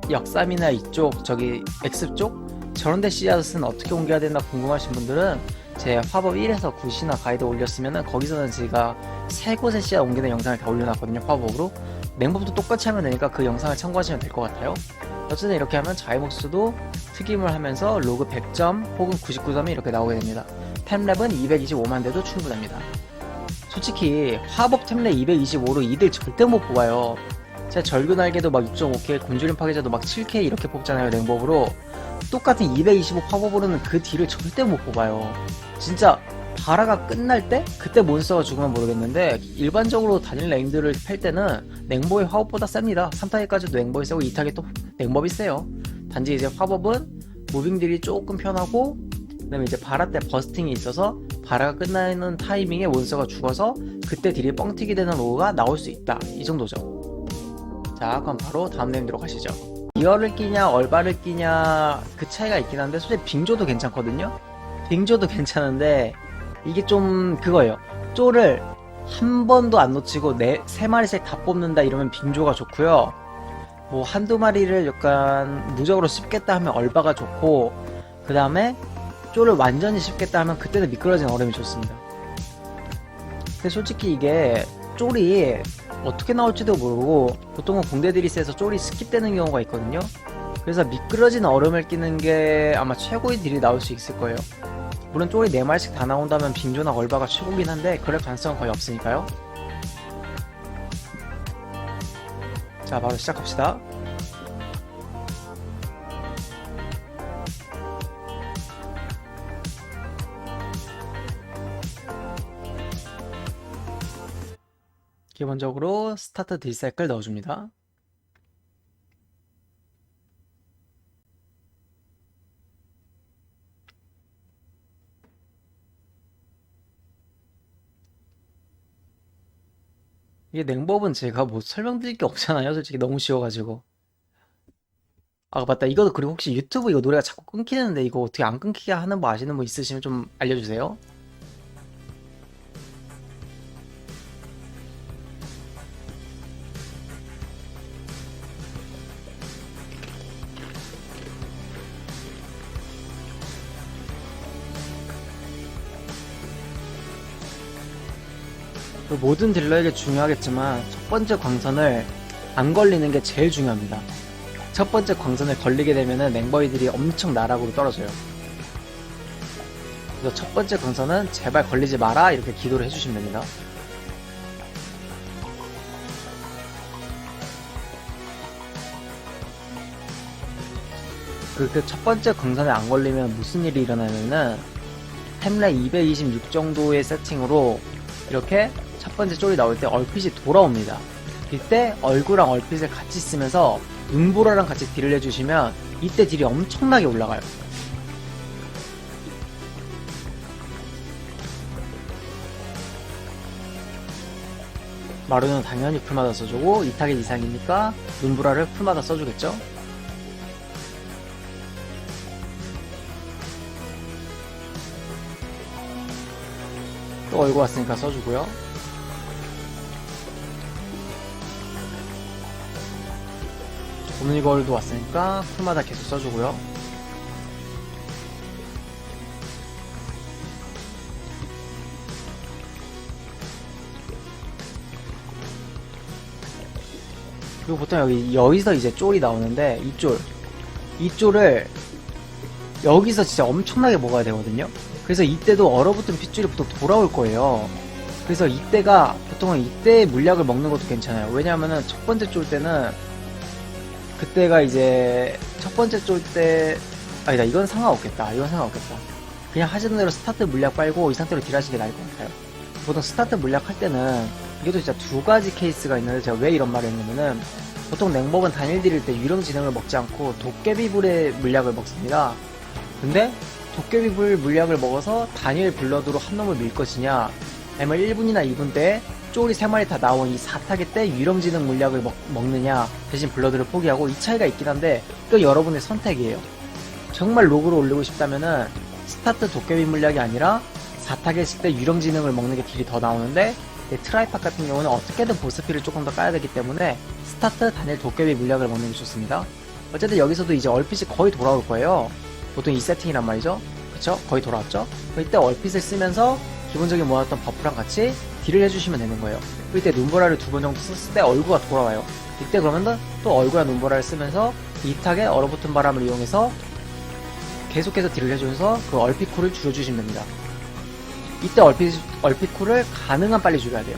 역삼이나 이쪽 저기 X쪽 저런데 씨앗은 어떻게 옮겨야 되나 궁금하신 분들은 제 화법 1에서 9시나 가이드 올렸으면은 거기서는 제가 3곳에 씨앗 옮기는 영상을 다 올려놨거든요. 화법으로. 냉법도 똑같이 하면 되니까 그 영상을 참고하시면 될 것 같아요. 어쨌든 이렇게 하면 자이목수도 특임을 하면서 로그 100점 혹은 99점이 이렇게 나오게 됩니다. 템랩은 225만 대도 충분합니다. 솔직히 화법 템랩 225로 이들 절대 못 뽑아요. 제가 절규날개도 막 6.5K, 곤조림 파괴자도 막 7K 이렇게 뽑잖아요. 냉법으로. 똑같은 225 화법으로는 그 딜을 절대 못 뽑아요. 진짜 바라가 끝날 때? 그때 몬스터가 죽으면 모르겠는데 일반적으로 단일 레인들을 팰 때는 냉법이 화법보다 셉니다. 3타겟까지도 냉법이 세고 2타겟도 냉법이 세요. 단지 이제 화법은 무빙들이 조금 편하고 그 다음에 이제 바라 때 버스팅이 있어서 바라가 끝나는 타이밍에 몬스터가 죽어서 그때 딜이 뻥튀기 되는 로그가 나올 수 있다. 이 정도죠. 자, 그럼 바로 다음 네임드로 가시죠. 기어를 끼냐 얼바를 끼냐 그 차이가 있긴 한데 솔직히 빙조도 괜찮거든요. 빙조도 괜찮은데 이게 좀 그거예요. 쪼를 한 번도 안 놓치고 세 마리씩 다 뽑는다 이러면 빙조가 좋고요. 뭐 한두 마리를 약간 무적으로 씹겠다 하면 얼바가 좋고, 그 다음에 쪼를 완전히 씹겠다 하면 그때는 미끄러진 얼음이 좋습니다. 근데 솔직히 이게 쫄이 어떻게 나올지도 모르고 보통은 공대 드리스에서 쫄이 스킵되는 경우가 있거든요. 그래서 미끄러진 얼음을 끼는 게 아마 최고의 딜이 나올 수 있을 거예요. 물론 쫄이 4마리씩 다 나온다면 빙조나 얼바가 최고긴 한데 그럴 가능성은 거의 없으니까요. 자, 바로 시작합시다. 기본적으로 스타트 딜사이클 넣어줍니다. 이게 냉법은 제가 뭐 설명드릴 게 없잖아요. 솔직히 너무 쉬워가지고. 아, 맞다. 이거도, 그리고 혹시 유튜브 이거 노래가 자꾸 끊기는데 이거 어떻게 안 끊기게 하는 거 아시는 분 있으시면 좀 알려주세요. 그 모든 딜러에게 중요하겠지만 첫 번째 광선을 안 걸리는 게 제일 중요합니다. 첫 번째 광선을 걸리게 되면은 냉버이들이 엄청 나락으로 떨어져요. 그래서 첫 번째 광선은 제발 걸리지 마라 이렇게 기도를 해주시면 됩니다. 그 첫 번째 광선에 안 걸리면 무슨 일이 일어나냐면은 템레 226 정도의 세팅으로 이렇게 첫 번째 쫄이 나올 때 얼핏이 돌아옵니다. 이때 얼굴랑 얼핏을 같이 쓰면서 눈보라랑 같이 딜을 해주시면 이때 딜이 엄청나게 올라가요. 마루는 당연히 풀마다 써주고 2타겟 이상이니까 눈보라를 풀마다 써주겠죠. 또 얼굴 왔으니까 써주고요. 오늘걸도 왔으니까 풀마다 계속 써주고요. 그리고 보통 여기서 이제 쫄이 나오는데 이 쫄을 여기서 진짜 엄청나게 먹어야 되거든요. 그래서 이때도 얼어붙은 핏줄이 보통 돌아올 거예요. 그래서 이때가 보통은 이때 물약을 먹는 것도 괜찮아요. 왜냐하면은 첫 번째 쫄 때는 그때가 이제 첫 번째 쫄 때 아니다, 이건 상관없겠다. 그냥 하시는 대로 스타트 물약 빨고 이 상태로 딜하시는 게 나을 것 같아요. 보통 스타트 물약 할 때는 이것도 진짜 두 가지 케이스가 있는데 제가 왜 이런 말을 했냐면은 보통 냉법은 단일 딜일 때 유령 진행을 먹지 않고 도깨비불의 물약을 먹습니다. 근데 도깨비불 물약을 먹어서 단일 블러드로 한 놈을 밀 것이냐, 아니면 1분이나 2분 때 쪼리 3마리 다 나온 이 4타겟 때 유령지능 물약을 먹느냐, 대신 블러드를 포기하고, 이 차이가 있긴 한데 이건 여러분의 선택이에요. 정말 로그로 올리고 싶다면은 스타트 도깨비 물약이 아니라 4타겟일 때 유령지능을 먹는 게 딜이 더 나오는데, 트라이팍 같은 경우는 어떻게든 보스피를 조금 더 까야 되기 때문에 스타트 단일 도깨비 물약을 먹는 게 좋습니다. 어쨌든 여기서도 이제 얼핏이 거의 돌아올 거예요. 보통 이 세팅이란 말이죠. 그쵸? 거의 돌아왔죠? 이때 얼핏을 쓰면서 기본적인 모았던 버프랑 같이 딜을 해주시면 되는 거예요. 이때 눈보라를 2번 정도 썼을 때 얼굴가 돌아와요. 이때 그러면 또 얼굴과 눈보라를 쓰면서 이탁에 얼어붙은 바람을 이용해서 계속해서 딜을 해주면서 그 얼핏 쿨을 줄여주시면 됩니다. 이때 얼핏 쿨을 가능한 빨리 줄여야 돼요.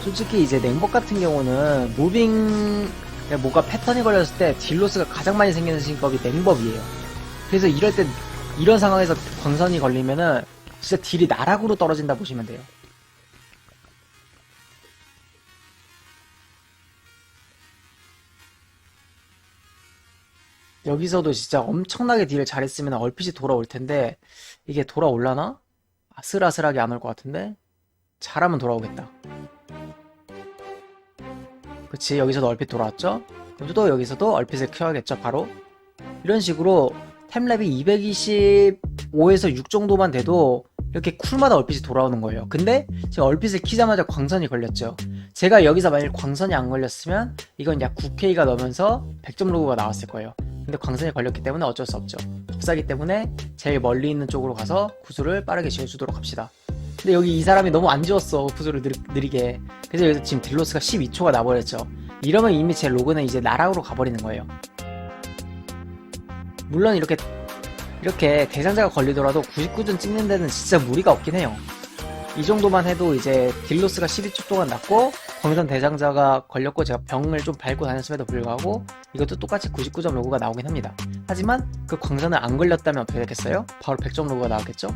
솔직히 이제 냉법 같은 경우는 무빙 뭐가 패턴이 걸렸을 때 딜로스가 가장 많이 생기는 신법이 냉법이에요. 그래서 이럴 때 이런 상황에서 광선이 걸리면은 진짜 딜이 나락으로 떨어진다 보시면 돼요. 여기서도 진짜 엄청나게 딜을 잘했으면 얼핏이 돌아올 텐데 이게 돌아올라나? 아슬아슬하게 안 올 것 같은데 잘하면 돌아오겠다. 그치, 여기서도 얼핏 돌아왔죠? 그럼 또 여기서도 얼핏을 켜야겠죠, 바로. 이런 식으로 템랩이 225에서 6 정도만 돼도 이렇게 쿨마다 얼핏이 돌아오는 거예요. 근데 지금 얼핏을 키자마자 광선이 걸렸죠. 제가 여기서 만약 광선이 안 걸렸으면 이건 약 9K가 넘으면서 100점 로그가 나왔을 거예요. 근데 광선이 걸렸기 때문에 어쩔 수 없죠. 법사기 때문에 제일 멀리 있는 쪽으로 가서 구슬을 빠르게 지어주도록 합시다. 근데 여기 이 사람이 너무 안 지웠어, 구슬을 느리게. 그래서 여기서 지금 딜로스가 12초가 나버렸죠. 이러면 이미 제 로그는 이제 나락으로 가버리는 거예요. 물론 이렇게 대상자가 걸리더라도 99점 찍는 데는 진짜 무리가 없긴 해요. 이 정도만 해도 이제 딜로스가 12초 동안 났고 광선 대상자가 걸렸고 제가 병을 좀 밟고 다녔음에도 불구하고 이것도 똑같이 99점 로그가 나오긴 합니다. 하지만 그 광선을 안 걸렸다면 어떻게 됐겠어요? 바로 100점 로그가 나왔겠죠?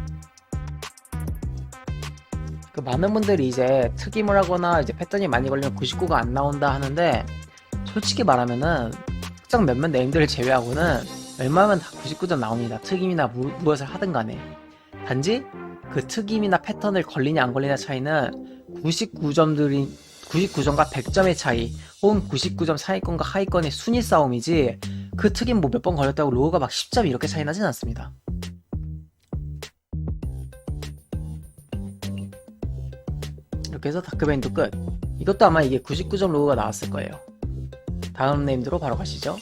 그 많은 분들이 이제 특임을 하거나 이제 패턴이 많이 걸리면 99가 안 나온다 하는데, 솔직히 말하면은 특정 몇몇 네임들을 제외하고는 웬만하면 다 99점 나옵니다. 특임이나 무엇을 하든 간에. 단지 그 특임이나 패턴을 걸리냐 안 걸리냐 차이는 99점과 100점의 차이, 혹은 99점 상위권과 하위권의 순위 싸움이지, 그 특임 뭐 몇 번 걸렸다고 로우가 막 10점 이렇게 차이 나진 않습니다. 이렇게 해서 다크베인도 끝. 이것도 아마 이게 99점 로우가 나왔을 거예요. 다음 네임드로 바로 가시죠.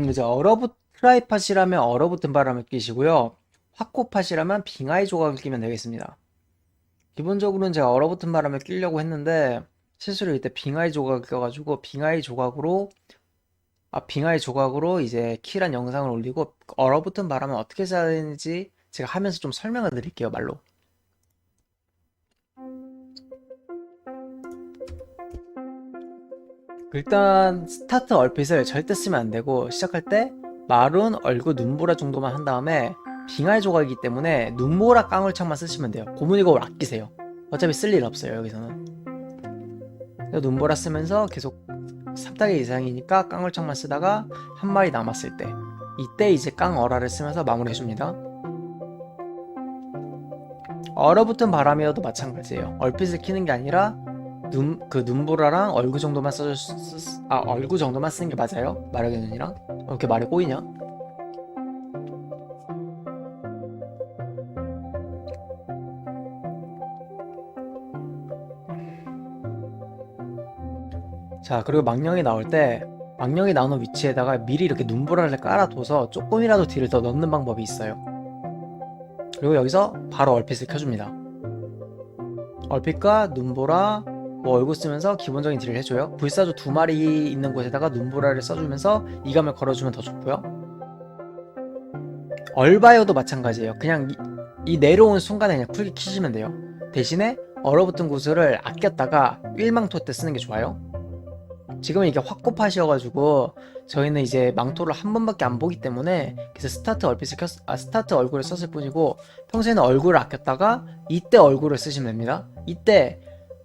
이제 트라이팟이라면 얼어붙은 바람을 끼시고요. 화코팟이라면 빙하의 조각을 끼면 되겠습니다. 기본적으로는 제가 얼어붙은 바람을 끼려고 했는데 실수로 이때 빙하의 조각을 껴가지고 빙하의 조각으로 이제 킬한 영상을 올리고, 얼어붙은 바람은 어떻게 써야 되는지 제가 하면서 좀 설명을 드릴게요, 말로. 일단 스타트 얼핏을 절대 쓰면 안 되고, 시작할 때 마룬, 얼굴, 눈보라 정도만 한 다음에 빙하의 조각이기 때문에 눈보라 깡울창만 쓰시면 돼요. 고무니걸 아끼세요. 어차피 쓸 일 없어요, 여기서는. 눈보라 쓰면서 계속 3단계 이상이니까 깡울창만 쓰다가 한 마리 남았을 때, 이때 이제 깡어라를 쓰면서 마무리 해줍니다. 얼어붙은 바람이어도 마찬가지예요. 얼핏을 키는 게 아니라 눈보라랑 얼굴 정도만 얼굴 정도만 쓰는 게 맞아요? 말하기 눈이랑? 왜 이렇게 말이 꼬이냐? 자, 그리고 망령이 나올 때 망령이 나오는 위치에다가 미리 이렇게 눈보라를 깔아둬서 조금이라도 딜을 더 넣는 방법이 있어요. 그리고 여기서 바로 얼핏을 켜줍니다. 얼핏과 눈보라, 얼굴 쓰면서 기본적인 딜을 해줘요. 불사조 2마리 있는 곳에다가 눈보라를 써주면서 이감을 걸어주면 더 좋고요. 얼바이어도 마찬가지예요. 그냥 이 내려온 순간에 그냥 쿨 키시면 돼요. 대신에 얼어붙은 구슬을 아꼈다가 일망토 때 쓰는 게 좋아요. 지금은 이게 확고팟이어가지고 저희는 이제 망토를 한 번밖에 안 보기 때문에 그래서 스타트 얼굴을 썼을 뿐이고, 평소에는 얼굴을 아꼈다가 이때 얼굴을 쓰시면 됩니다. 이때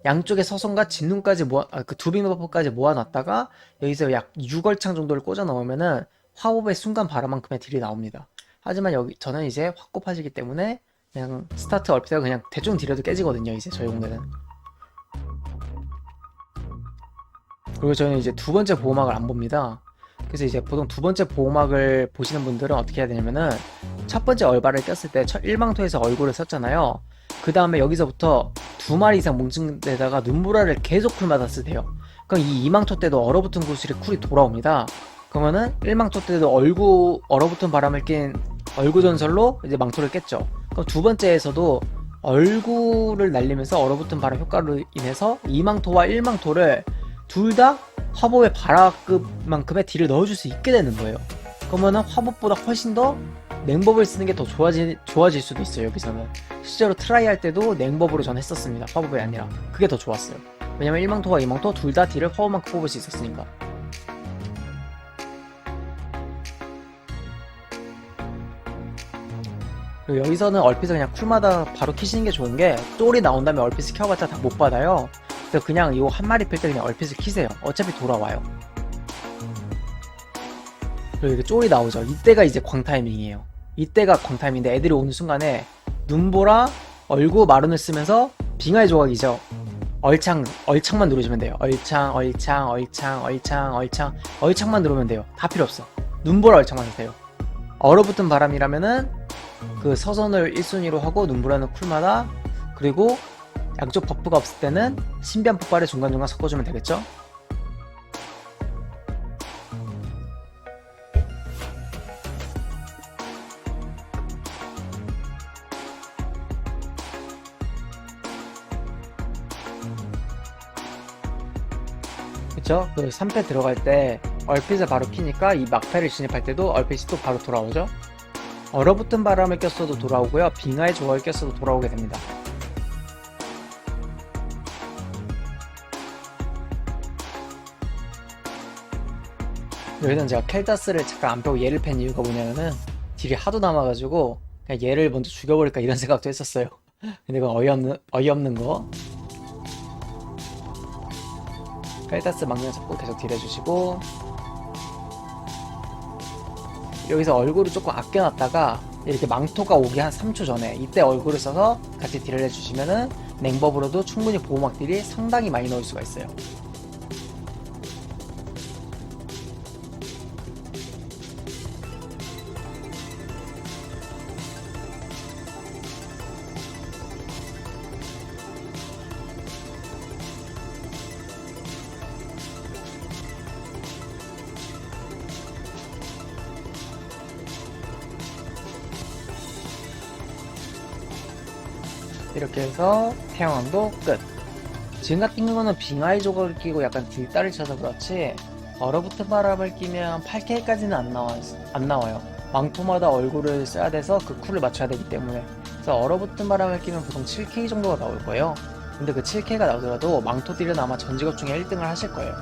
양쪽에 서성과 진눈까지 그 두빙 버퍼까지 모아놨다가 여기서 약 6얼창 정도를 꽂아 넣으면은 화법의 순간 바람만큼의 딜이 나옵니다. 하지만 저는 이제 확고팟이기 때문에 그냥 스타트 얼핏하고 그냥 대충 딜해도 깨지거든요, 이제 저희 공대는. 그리고 저는 이제 두 번째 보호막을 안 봅니다. 그래서 이제 보통 두 번째 보호막을 보시는 분들은 어떻게 해야 되냐면은, 첫 번째 얼바를 꼈을 때 일망토에서 얼굴을 썼잖아요. 그 다음에 여기서부터 2마리 이상 뭉친 데다가 눈보라를 계속 쿨마다 쓰세요. 그럼 이 2망토 때도 얼어붙은 구슬이 쿨이 돌아옵니다. 그러면은 1망토 때도 얼어붙은 바람을 낀 얼굴 전설로 이제 망토를 깼죠. 그럼 두 번째에서도 얼굴을 날리면서 얼어붙은 바람 효과로 인해서 2망토와 1망토를 둘 다 화법의 바라급만큼의 딜을 넣어줄 수 있게 되는 거예요. 그러면은 화법보다 훨씬 더 냉법을 쓰는 게 더 좋아질 수도 있어요. 여기서는 실제로 트라이 할 때도 냉법으로 전 했었습니다. 화법이 아니라. 그게 더 좋았어요. 왜냐면 1망토와 2망토 둘 다 딜을 화법만큼 뽑을 수 있었으니까. 그리고 여기서는 얼핏을 그냥 쿨마다 바로 키시는 게 좋은 게, 쫄이 나온 다음에 얼핏을 켜봤자 다 못 받아요. 그래서 그냥 이거 한 마리 필 때 그냥 얼핏을 키세요. 어차피 돌아와요. 그리고 이렇게 쫄이 나오죠. 이때가 이제 광 타이밍이에요. 이때가 광 타이밍인데 애들이 오는 순간에 눈보라, 얼굴, 마룬을 쓰면서 빙하의 조각이죠. 얼창만 누르시면 돼요. 얼창만 누르면 돼요. 다 필요 없어. 눈보라 얼창만 하세요. 얼어붙은 바람이라면은 그 서선을 1순위로 하고 눈보라는 쿨마다, 그리고 양쪽 버프가 없을 때는 신비한 폭발을 중간중간 섞어주면 되겠죠. 그쵸? 그 3패 들어갈 때 얼핏을 바로 키니까 이 막패를 진입할 때도 얼핏이 또 바로 돌아오죠. 얼어붙은 바람을 꼈어도 돌아오고요. 빙하의 조각을 꼈어도 돌아오게 됩니다. 여기서는 제가 켈타스를 잠깐 안 빼고 얘를 팬 이유가 뭐냐면은 딜이 하도 남아가지고 그냥 얘를 먼저 죽여버릴까 이런 생각도 했었어요. 근데 이건 어이없는 거. 켈타스 막내 잡고 계속 딜 해주시고, 여기서 얼굴을 조금 아껴놨다가 이렇게 망토가 오기 한 3초 전에 이때 얼굴을 써서 같이 딜을 해주시면은 냉법으로도 충분히 보호막 딜이 상당히 많이 넣을 수가 있어요. 이렇게 해서 태양왕도 끝. 지금 같은 경우는 빙하의 조각을 끼고 약간 딜다를 쳐서 그렇지 얼어붙은 바람을 끼면 8K까지는 안 나와요. 망토마다 얼굴을 써야 돼서 그 쿨을 맞춰야 되기 때문에. 그래서 얼어붙은 바람을 끼면 보통 7K 정도가 나올 거예요. 근데 그 7K가 나오더라도 망토 딜은 아마 전 직업 중에 1등을 하실 거예요.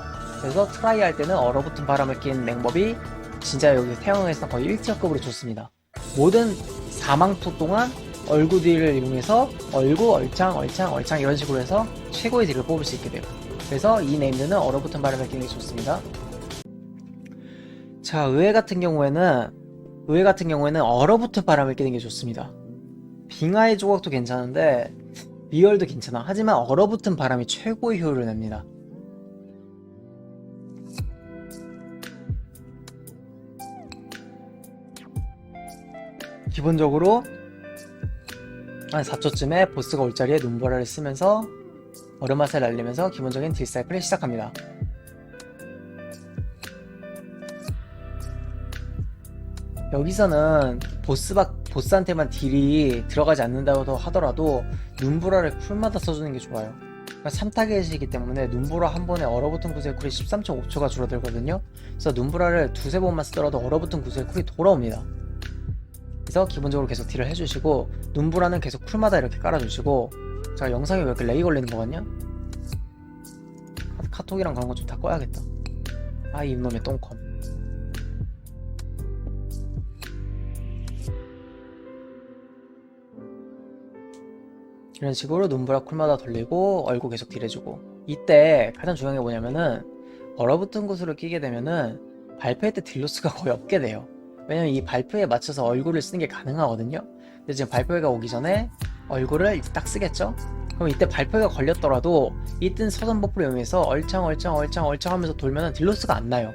그래서 트라이 할 때는 얼어붙은 바람을 낀 냉법이 진짜 여기 태양왕에서 거의 1티어급으로 좋습니다. 모든 4망토 동안 얼굴 딜을 이용해서 얼창 이런 식으로 해서 최고의 딜을 뽑을 수 있게 돼요. 그래서 이 네임드는 얼어붙은 바람을 끼는 게 좋습니다. 자, 의회 같은 경우에는 얼어붙은 바람을 끼는 게 좋습니다. 빙하의 조각도 괜찮은데 미열도 괜찮아. 하지만 얼어붙은 바람이 최고의 효율을 냅니다. 기본적으로 한 4초쯤에 보스가 올 자리에 눈보라를 쓰면서 얼음맛을 날리면서 기본적인 딜 사이클을 시작합니다. 여기서는 보스한테만 딜이 들어가지 않는다고 하더라도 눈보라를 쿨마다 써주는 게 좋아요. 그러니까 3타겟이기 때문에 눈보라 한 번에 얼어붙은 구슬 쿨이 13.5초가 줄어들거든요. 그래서 눈보라를 두세 번만 쓰더라도 얼어붙은 구슬 쿨이 돌아옵니다. 그래서 기본적으로 계속 딜을 해주시고, 눈보라는 계속 쿨마다 이렇게 깔아주시고. 제가 영상에 왜 이렇게 렉이 걸리는 거 같냐? 카톡이랑 그런 거 좀 다 꺼야겠다. 아, 이놈의 똥컴. 이런 식으로 눈보라 쿨마다 돌리고 얼굴 계속 딜해주고. 이때 가장 중요한 게 뭐냐면은 얼어붙은 구슬을 끼게 되면은 발표할 때 딜로스가 거의 없게 돼요. 왜냐면 이 발표에 맞춰서 얼굴을 쓰는 게 가능하거든요. 근데 지금 발표회가 오기 전에 얼굴을 이제 딱 쓰겠죠? 그럼 이때 발표회가 걸렸더라도 이땐 서선 버프를 이용해서 얼창 하면서 돌면은 딜로스가 안 나요.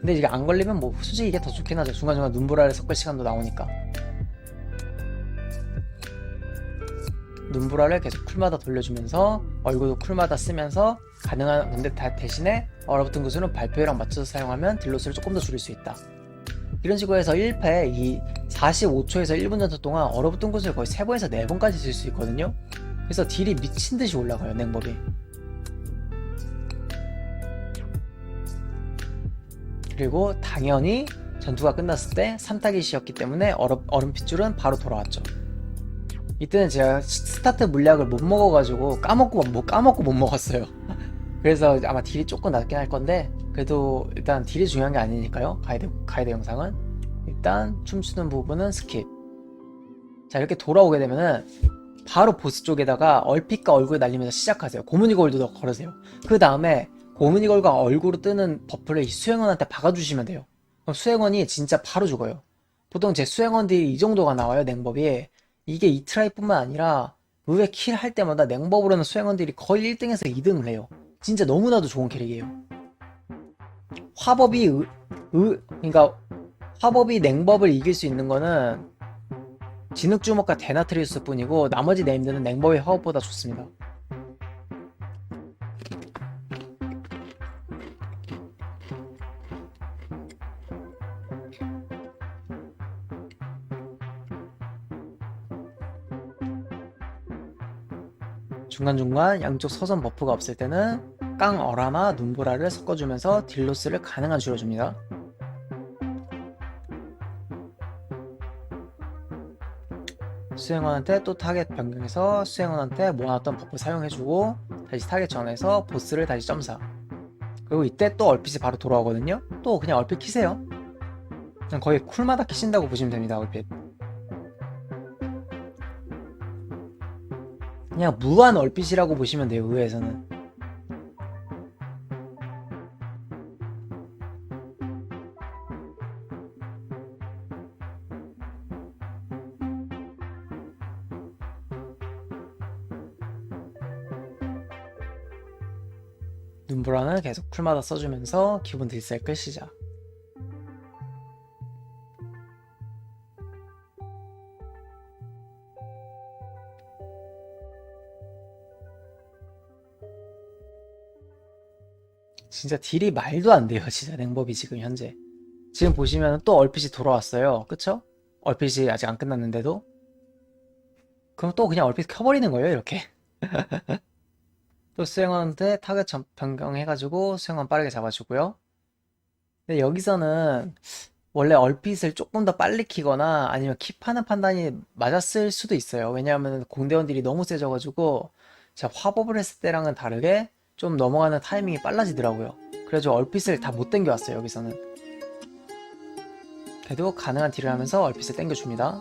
근데 이게 안 걸리면 뭐 솔직히 이게 더 좋긴 하죠. 중간중간 눈보라를 섞을 시간도 나오니까. 눈보라를 계속 쿨마다 돌려주면서 얼굴도 쿨마다 쓰면서 가능한, 근데 대신에 얼어붙은 구슬은 발표회랑 맞춰서 사용하면 딜로스를 조금 더 줄일 수 있다. 이런 식으로 해서 1패 이 45초에서 1분 전투 동안 얼어붙은 구슬을 거의 3번에서 4번까지 쓸 수 있거든요. 그래서 딜이 미친듯이 올라가요, 냉법이. 그리고 당연히 전투가 끝났을 때 3타깃이었기 때문에 얼음 핏줄은 바로 돌아왔죠. 이때는 제가 스타트 물약을 못 먹어가지고 까먹고 못 먹었어요. 그래서 아마 딜이 조금 낮긴 할 건데, 그래도 일단 딜이 중요한 게 아니니까요. 가이드 영상은 일단 춤추는 부분은 스킵. 자, 이렇게 돌아오게 되면은 바로 보스 쪽에다가 얼핏과 얼굴 날리면서 시작하세요. 고무니걸도 걸으세요. 그 다음에 고무니걸과 얼굴로 뜨는 버프를 수행원한테 박아주시면 돼요. 그럼 수행원이 진짜 바로 죽어요. 보통 제 수행원 딜이 이 정도가 나와요, 냉법이. 이게 이트라이뿐만 아니라 의외 킬 할 때마다 냉법으로는 수행원들이 거의 1등에서 2등을 해요. 진짜 너무나도 좋은 캐릭이에요. 화법이 그러니까 화법이 냉법을 이길 수 있는 거는 진흙주먹과 데나트리우스 뿐이고 나머지 네임드는 냉법의 화법보다 좋습니다. 중간중간 양쪽 서선 버프가 없을 때는 깡어라나 눈보라를 섞어주면서 딜로스를 가능한 줄여줍니다. 수행원한테 또 타겟 변경해서 수행원한테 모아놨던 버프 사용해주고 다시 타겟 전환해서 보스를 다시 점사. 그리고 이때 또 얼핏이 바로 돌아오거든요. 또 그냥 얼핏 키세요. 그냥 거의 쿨마다 키신다고 보시면 됩니다. 얼핏 그냥 무한 얼핏이라고 보시면 돼요. 의회에서는. 눈보라는 계속 쿨마다 써주면서 기본 딜사이클 시작. 진짜 딜이 말도 안 돼요. 진짜 냉법이 지금 현재. 지금 보시면 또 얼핏이 돌아왔어요. 그쵸? 얼핏이 아직 안 끝났는데도. 그럼 또 그냥 얼핏 켜버리는 거예요. 이렇게. 또 수행원한테 타겟 변경해가지고 수행원 빠르게 잡아주고요. 근데 여기서는 원래 얼핏을 조금 더 빨리 키거나 아니면 킵하는 판단이 맞았을 수도 있어요. 왜냐하면 공대원들이 너무 세져가지고 제가 화법을 했을 때랑은 다르게 좀 넘어가는 타이밍이 빨라지더라고요. 그래서 얼핏을 다 못 당겨왔어요. 여기서는. 그래도 가능한 딜을 하면서 얼핏을 당겨줍니다.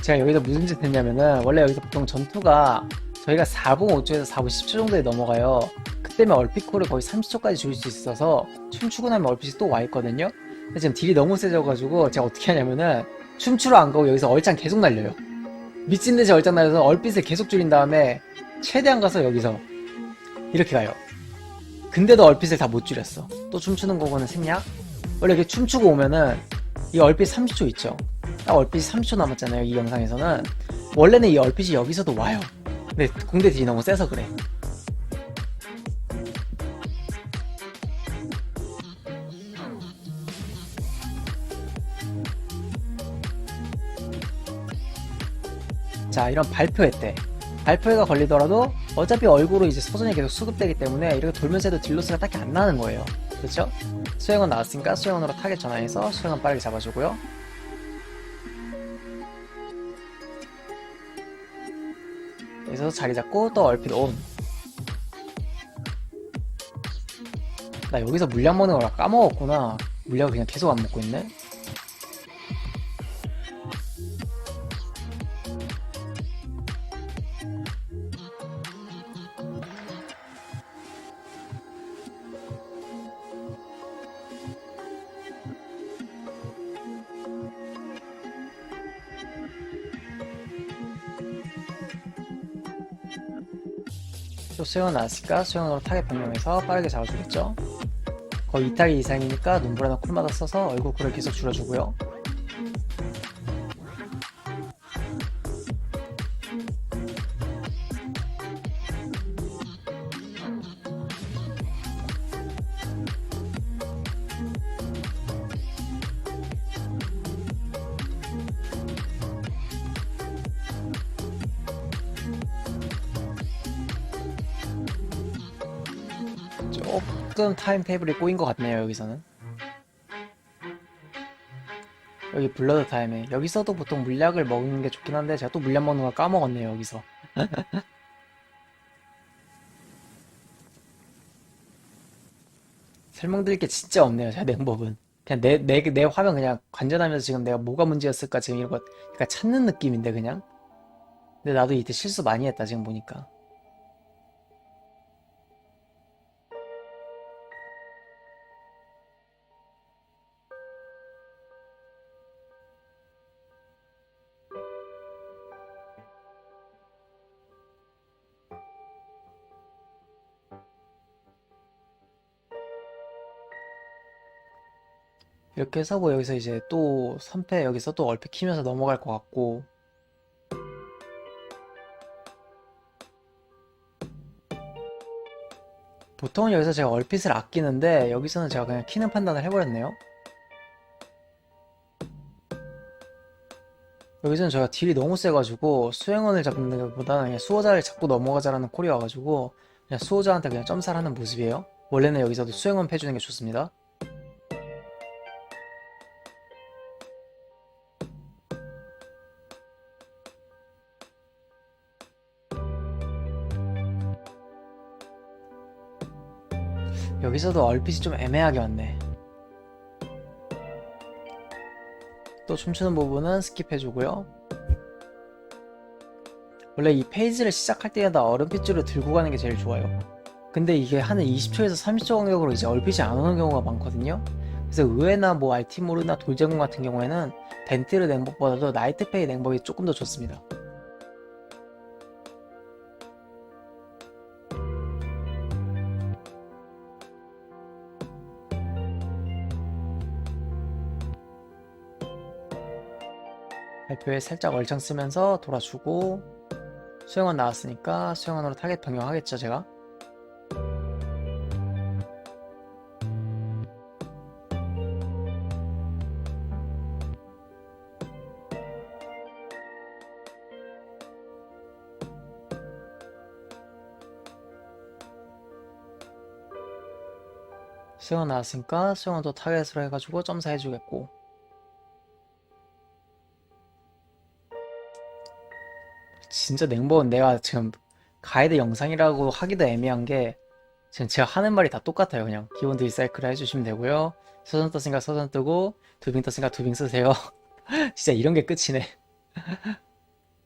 제가 여기서 무슨 짓 했냐면은 원래 여기서 보통 전투가 저희가 4분 5초에서 4분 10초 정도에 넘어가요. 그때면 얼핏콜을 거의 30초까지 줄일 수 있어서 춤추고 나면 얼핏이 또 와 있거든요. 근데 지금 딜이 너무 세져가지고 제가 어떻게 하냐면은 춤추러 안 가고 여기서 얼짱 계속 날려요. 미친듯이 얼짱 날려서 얼핏을 계속 줄인 다음에 최대한 가서 여기서 이렇게 가요. 근데도 얼핏을 다 못 줄였어. 또 춤추는 거고는 생략. 원래 이렇게 춤추고 오면은 이 얼핏 30초 있죠. 딱 얼핏이 30초 남았잖아요. 이 영상에서는 원래는 이 얼핏이 여기서도 와요. 근데 공대 딜이 너무 세서 그래. 자, 이런 발표회 때 발표회가 걸리더라도 어차피 얼굴로 이제 소전이 계속 수급되기 때문에 이렇게 돌면서 해도 딜로스가 딱히 안 나는 거예요. 그렇죠? 수행원 나왔으니까 수행원으로 타겟 전환해서 수행원 빠르게 잡아주고요. 여기서 자리 잡고 또 얼핏 온. 나 여기서 물약 먹는 걸 까먹었구나. 물약을 그냥 계속 안 먹고 있네. 또 수영은 나왔으니까 수영으로 타겟 변경해서 빠르게 잡아주겠죠. 거의 2타겟 이상이니까 눈보라나 쿨마다 써서 얼굴 쿨을 계속 줄여주고요. 조금 타임 테이블이 꼬인 것 같네요. 여기서는 여기 블러드 타임에 여기서도 보통 물약을 먹는 게 좋긴 한데 제가 또 물약 먹는 거 까먹었네요. 여기서 설명드릴 게 진짜 없네요. 제가 냉법은 그냥 내 화면 그냥 관전하면서 지금 내가 뭐가 문제였을까 지금 이런 거 그러니까 찾는 느낌인데 그냥. 근데 나도 이때 실수 많이 했다 지금 보니까. 이렇게 해서 뭐 여기서 이제 또 3패 여기서 또 얼핏 키면서 넘어갈 것 같고, 보통은 여기서 제가 얼핏을 아끼는데 여기서는 제가 그냥 키는 판단을 해버렸네요. 여기서는 제가 딜이 너무 세가지고 수행원을 잡는 것보다는 그냥 수호자를 잡고 넘어가자라는 콜이 와가지고 그냥 수호자한테 그냥 점사를 하는 모습이에요. 원래는 여기서도 수행원 패주는 게 좋습니다. 여기서도 얼핏이 좀 애매하게 왔네. 또 춤추는 부분은 스킵해주고요. 원래 이 페이지를 시작할 때마다 얼음핏줄을 들고 가는 게 제일 좋아요. 근데 이게 한 20초에서 30초 간격으로 이제 얼핏이 안 오는 경우가 많거든요. 그래서 의외나 뭐 알티모르나 돌제공 같은 경우에는 덴티르 냉법보다도 나이트페이 냉법이 조금 더 좋습니다. 발표에 살짝 얼창 쓰면서 돌아주고, 수영원 나왔으니까 수영원으로 타겟 변경하겠죠 제가. 수영원 나왔으니까 수영원도 타겟으로 해가지고 점사 해주겠고, 진짜 냉법은 내가 지금 가이드 영상이라고 하기도 애매한 게 지금 제가 하는 말이 다 똑같아요. 그냥 기본 딜 사이클을 해주시면 되고요. 서전 떴으니까 서전 뜨고, 두빙 떴으니까 두빙 쓰세요. 진짜 이런 게 끝이네.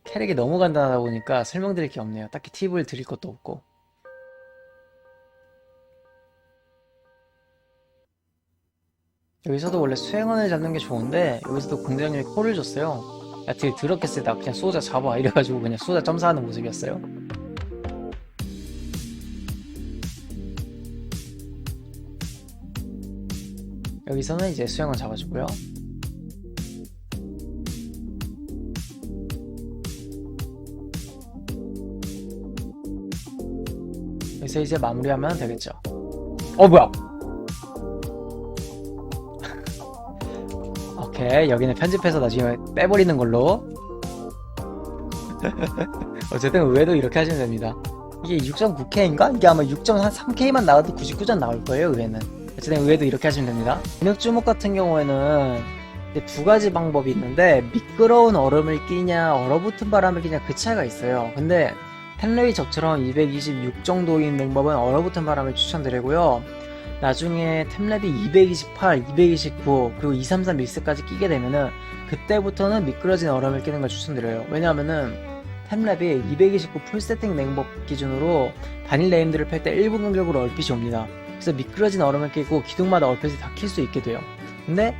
캐릭이 너무 간단하다 보니까 설명드릴 게 없네요. 딱히 팁을 드릴 것도 없고. 여기서도 원래 수행원을 잡는 게 좋은데 여기서도 공대장님이 콜을 줬어요. 야, 딜 더럽게 세다. 그냥 수호자 잡아. 이래가지고 그냥 수호자 점사하는 모습이었어요. 여기서는 이제 수행원 잡아주고요. 여기서 이제 마무리하면 되겠죠. 뭐야? 오케이, 여기는 편집해서 나중에 빼버리는 걸로. 어쨌든 의외도 이렇게 하시면 됩니다. 이게 6.9K인가? 이게 아마 6.3K만 나와도 99점 나올 거예요, 의외는. 어쨌든 의외도 이렇게 하시면 됩니다. 진흙 주목 같은 경우에는 두 가지 방법이 있는데, 미끄러운 얼음을 끼냐 얼어붙은 바람을 끼냐 그 차이가 있어요. 근데 템레이 저처럼 226 정도인 냉법은 얼어붙은 바람을 추천드리고요. 나중에 템랩이 228, 229 그리고 233 믹스까지 끼게 되면은 그때부터는 미끄러진 얼음을 끼는 걸 추천드려요. 왜냐하면은 템랩이 229 풀세팅 냉법 기준으로 바닐 네임들을 펼 때 1분 간격으로 얼핏이 옵니다. 그래서 미끄러진 얼음을 끼고 기둥마다 얼핏이 다 킬 수 있게 돼요. 근데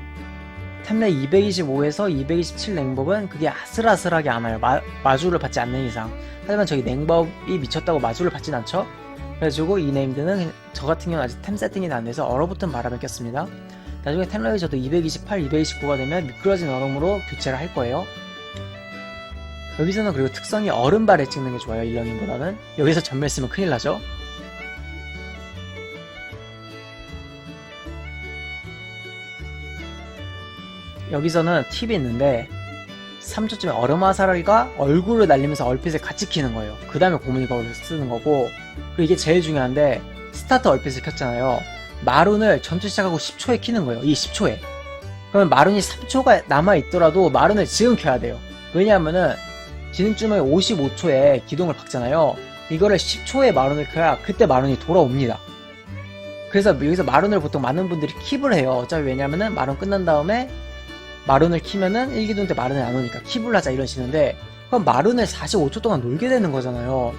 템랩 225에서 227 냉법은 그게 아슬아슬하게 안 와요. 마주를 받지 않는 이상. 하지만 저희 냉법이 미쳤다고 마주를 받진 않죠. 그래가지고 이 네임드는 저 같은 경우는 아직 템 세팅이 안 돼서 얼어붙은 바람을 꼈습니다. 나중에 템러에 저도 228, 229가 되면 미끄러진 얼음으로 교체를 할 거예요. 여기서는 그리고 특성이 얼음발에 찍는 게 좋아요. 일러닝보다는. 여기서 전멸 쓰면 큰일 나죠. 여기서는 팁이 있는데 3초쯤에 얼음 화살과 얼굴을 날리면서 얼핏을 같이 키는 거예요. 그 다음에 고문이거를 쓰는 거고, 그리고 이게 제일 중요한데 스타트 얼핏을 켰잖아요. 마룬을 전투 시작하고 10초에 키는 거예요. 이 10초에. 그러면 마룬이 3초가 남아있더라도 마룬을 지금 켜야 돼요. 왜냐하면은 진흙주먹이 55초에 기둥을 박잖아요. 이거를 10초에 마룬을 켜야 그때 마룬이 돌아옵니다. 그래서 여기서 마룬을 보통 많은 분들이 킵을 해요. 어차피 왜냐면은 마룬 끝난 다음에 마룬을 키면은 1기둥 때 마룬이 안 오니까 킵을 하자 이러시는데, 그럼 마룬을 45초 동안 놀게 되는 거잖아요.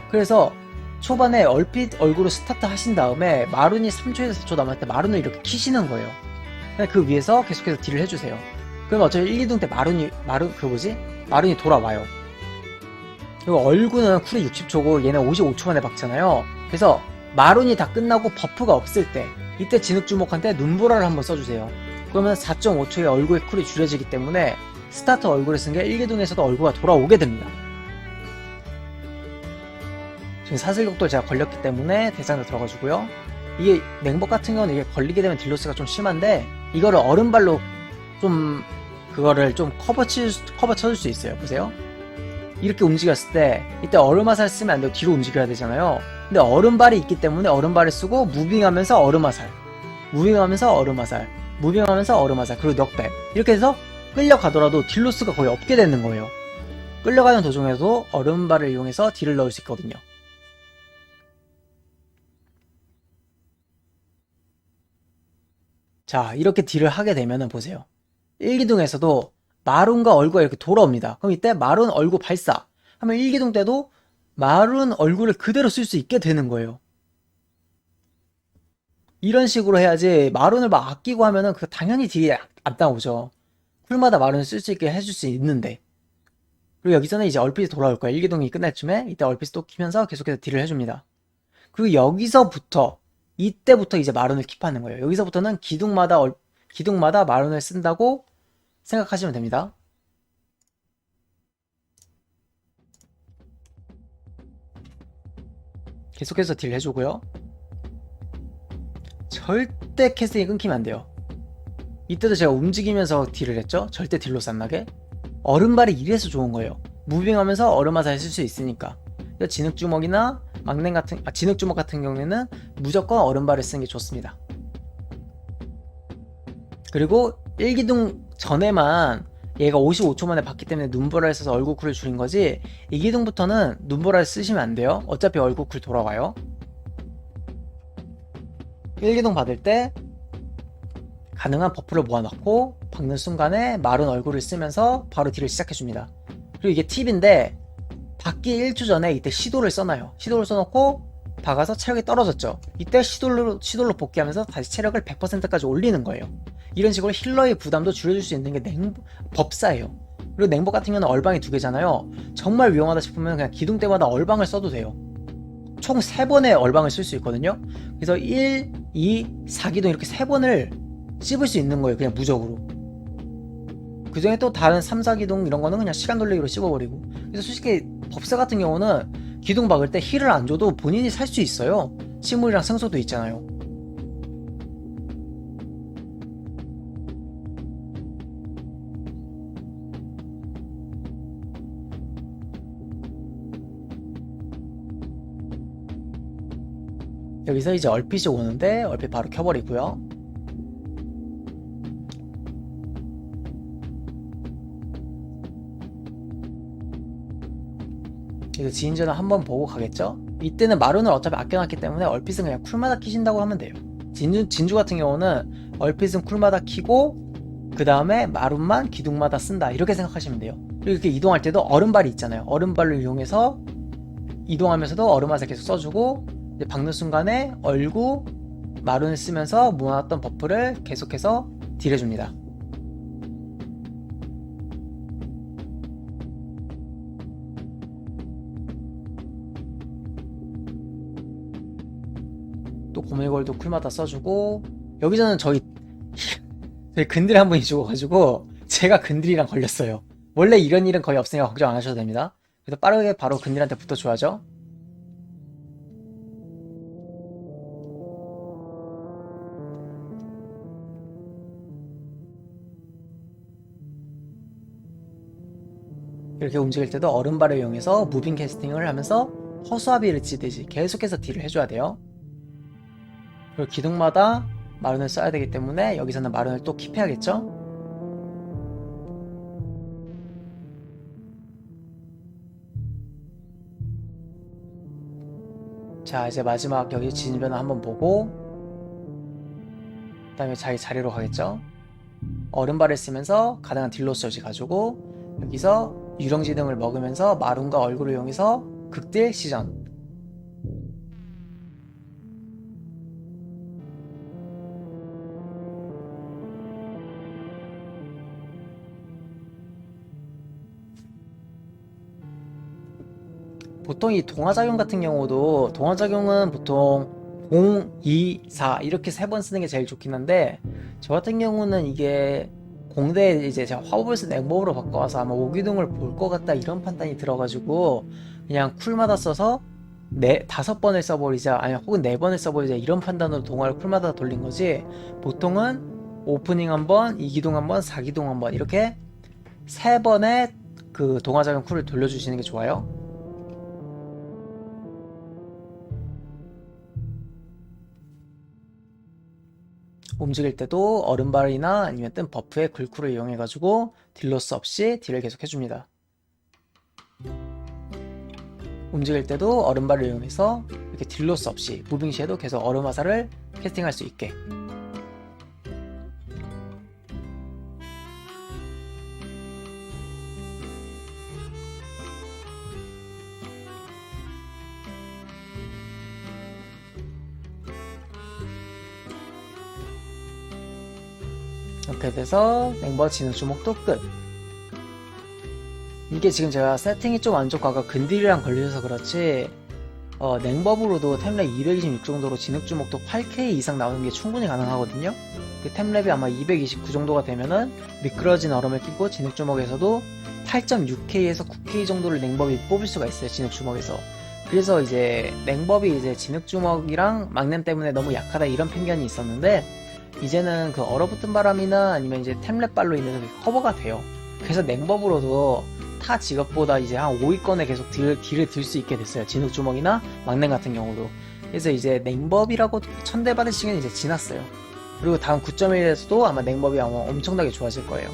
그래서 초반에 얼핏 얼굴로 스타트 하신 다음에 마룬이 3초에서 4초 남았을 때 마룬을 이렇게 키시는 거예요. 그 위에서 계속해서 딜을 해주세요. 그럼 어차피 1기둥 때 마룬이 돌아와요. 그리고 얼굴은 쿨이 60초고 얘는 55초 만에 박잖아요. 그래서 마룬이 다 끝나고 버프가 없을 때 이때 진흙주목한테 눈보라를 한번 써주세요. 그러면 4.5초에 얼굴의 쿨이 줄여지기 때문에 스타트 얼굴을 쓴 게 1기둥에서도 얼굴가 돌아오게 됩니다. 지금 사슬격도 제가 걸렸기 때문에 대상자 들어가주고요. 이게 냉복 같은 경우는 이게 걸리게 되면 딜로스가 좀 심한데 이거를 얼음발로 좀 그거를 좀 커버 쳐줄 수 있어요. 보세요. 이렇게 움직였을 때 이때 얼음화살 쓰면 안 되고 뒤로 움직여야 되잖아요. 근데 얼음발이 있기 때문에 얼음발을 쓰고 무빙하면서 얼음화살, 무빙하면서 얼음화살, 무빙하면서 얼음화살, 그리고 넉백 이렇게 해서 끌려가더라도 딜로스가 거의 없게 되는 거예요. 끌려가는 도중에도 얼음발을 이용해서 딜을 넣을 수 있거든요. 자, 이렇게 딜을 하게 되면은 보세요. 1기둥에서도 마룬과 얼굴가 이렇게 돌아옵니다. 그럼 이때 마룬 얼굴 발사 하면 1기둥 때도 마룬 얼굴을 그대로 쓸 수 있게 되는 거예요. 이런 식으로 해야지 마룬을 막 아끼고 하면은 그 당연히 딜이 안 나오죠. 쿨마다 마룬을 쓸 수 있게 해줄 수 있는데. 그리고 여기서는 이제 얼핏이 돌아올 거예요. 1기둥이 끝날 쯤에 이때 얼핏이 또 키면서 계속해서 딜을 해줍니다. 그리고 여기서부터 이때부터 이제 마룬을 킵하는 거예요. 여기서부터는 기둥마다 마룬을 쓴다고 생각하시면 됩니다. 계속해서 딜 해주고요. 절대 캐스팅이 끊기면 안 돼요. 이때도 제가 움직이면서 딜을 했죠. 절대 딜로 싼나게. 얼음발이 이래서 좋은 거예요. 무빙하면서 얼음화살 쓸 수 있으니까. 진흙주먹이나 진흙주먹 같은 경우에는 무조건 얼음발을 쓰는 게 좋습니다. 그리고 1기둥 전에만 얘가 55초 만에 봤기 때문에 눈보라를 써서 얼굴 쿨을 줄인 거지 2기둥부터는 눈보라를 쓰시면 안 돼요. 어차피 얼굴 쿨 돌아가요. 1기둥 받을 때 가능한 버프를 모아놓고 박는 순간에 마른 얼굴을 쓰면서 바로 딜을 시작해줍니다. 그리고 이게 팁인데 받기 1초 전에 이때 시도를 써놔요. 시도를 써놓고 박아서 체력이 떨어졌죠. 이때 시도로 복귀하면서 다시 체력을 100%까지 올리는 거예요. 이런 식으로 힐러의 부담도 줄여줄 수 있는 게 법사예요. 그리고 냉복 같은 경우는 얼방이 2개잖아요. 정말 위험하다 싶으면 그냥 기둥 때마다 얼방을 써도 돼요. 총 3번의 얼방을 쓸 수 있거든요. 그래서 1, 2, 4기둥 이렇게 3번을 씹을 수 있는 거예요. 그냥 무적으로. 그 중에 또 다른 3, 4기둥 이런 거는 그냥 시간 돌리기로 씹어버리고. 그래서 솔직히 법사 같은 경우는 기둥 박을 때 힐을 안 줘도 본인이 살 수 있어요. 식물이랑 생소도 있잖아요. 여기서 이제 얼핏이 오는데 얼핏 바로 켜버리고요. 그래서 지인전을 한번 보고 가겠죠? 이때는 마룬을 어차피 아껴놨기 때문에 얼핏은 그냥 쿨마다 키신다고 하면 돼요. 진주 같은 경우는 얼핏은 쿨마다 키고 그 다음에 마룬만 기둥마다 쓴다 이렇게 생각하시면 돼요. 그리고 이렇게 이동할 때도 얼음발이 있잖아요. 얼음발을 이용해서 이동하면서도 얼음화살 계속 써주고 이제 박는 순간에 얼구 마룬을 쓰면서 모아놨던 버프를 계속해서 딜해줍니다. 또 고밀골도 쿨마다 써주고 여기서는 저희 근딜 한 분이 죽어가지고 제가 근딜이랑 걸렸어요. 원래 이런 일은 거의 없으니까 걱정 안 하셔도 됩니다. 그래서 빠르게 바로 근딜한테 붙어줘야죠. 이렇게 움직일 때도 얼음발을 이용해서 무빙 캐스팅을 하면서 허수아비를 치듯이 계속해서 딜을 해줘야 돼요. 그리고 기둥마다 마룬을 써야 되기 때문에 여기서는 마룬을 또 킵해야겠죠? 자, 이제 마지막 여기 진변을 한번 보고 그 다음에 자리로 가겠죠? 얼음발을 쓰면서 가능한 딜로서지 가지고 여기서 유령지 등을 먹으면서 마룬과 얼굴을 이용해서 극딜 시전. 보통 이 동화작용 같은 경우도 동화작용은 보통 0, 2, 4 이렇게 3번 쓰는 게 제일 좋긴 한데 저 같은 경우는 이게 공대 이제 제가 화법에서 냉법으로 바꿔와서 아마 오기둥을 볼 것 같다 이런 판단이 들어가지고 그냥 쿨마다 써서 네 5번을 써버리자 아니면 혹은 4번을 써버리자 이런 판단으로 동화를 쿨마다 돌린 거지. 보통은 오프닝 한번, 2기둥 한번, 4기둥 한번 이렇게 3번의 그 동화작용 쿨을 돌려주시는 게 좋아요. 움직일 때도 얼음발이나 아니면 뜬 버프의 글쿨을 이용해가지고 딜로스 없이 딜을 계속 해줍니다. 움직일 때도 얼음발을 이용해서 이렇게 딜로스 없이 무빙 시에도 계속 얼음 화살을 캐스팅할 수 있게. 이렇게 돼서 냉버 진흙 주먹도 끝. 이게 지금 제가 세팅이 좀 안 좋고 아까 근딜이랑 걸려서 그렇지 냉법으로도 템랩 226 정도로 진흙 주먹도 8K 이상 나오는 게 충분히 가능하거든요. 그 템랩이 아마 229 정도가 되면은 미끄러진 얼음을 끼고 진흙 주먹에서도 8.6K에서 9K 정도를 냉법이 뽑을 수가 있어요. 진흙 주먹에서. 그래서 이제 냉법이 이제 진흙 주먹이랑 막냄 때문에 너무 약하다 이런 편견이 있었는데 이제는 그 얼어붙은 바람이나 아니면 이제 템랩 발로 인해서 커버가 돼요. 그래서 냉법으로도 타 직업보다 이제 한 5위권에 계속 딜을 들 수 있게 됐어요. 진흙 주먹이나 막냉 같은 경우도. 그래서 이제 냉법이라고 천대받을 시간이 이제 지났어요. 그리고 다음 9.1에서도 아마 냉법이 아마 엄청나게 좋아질 거예요.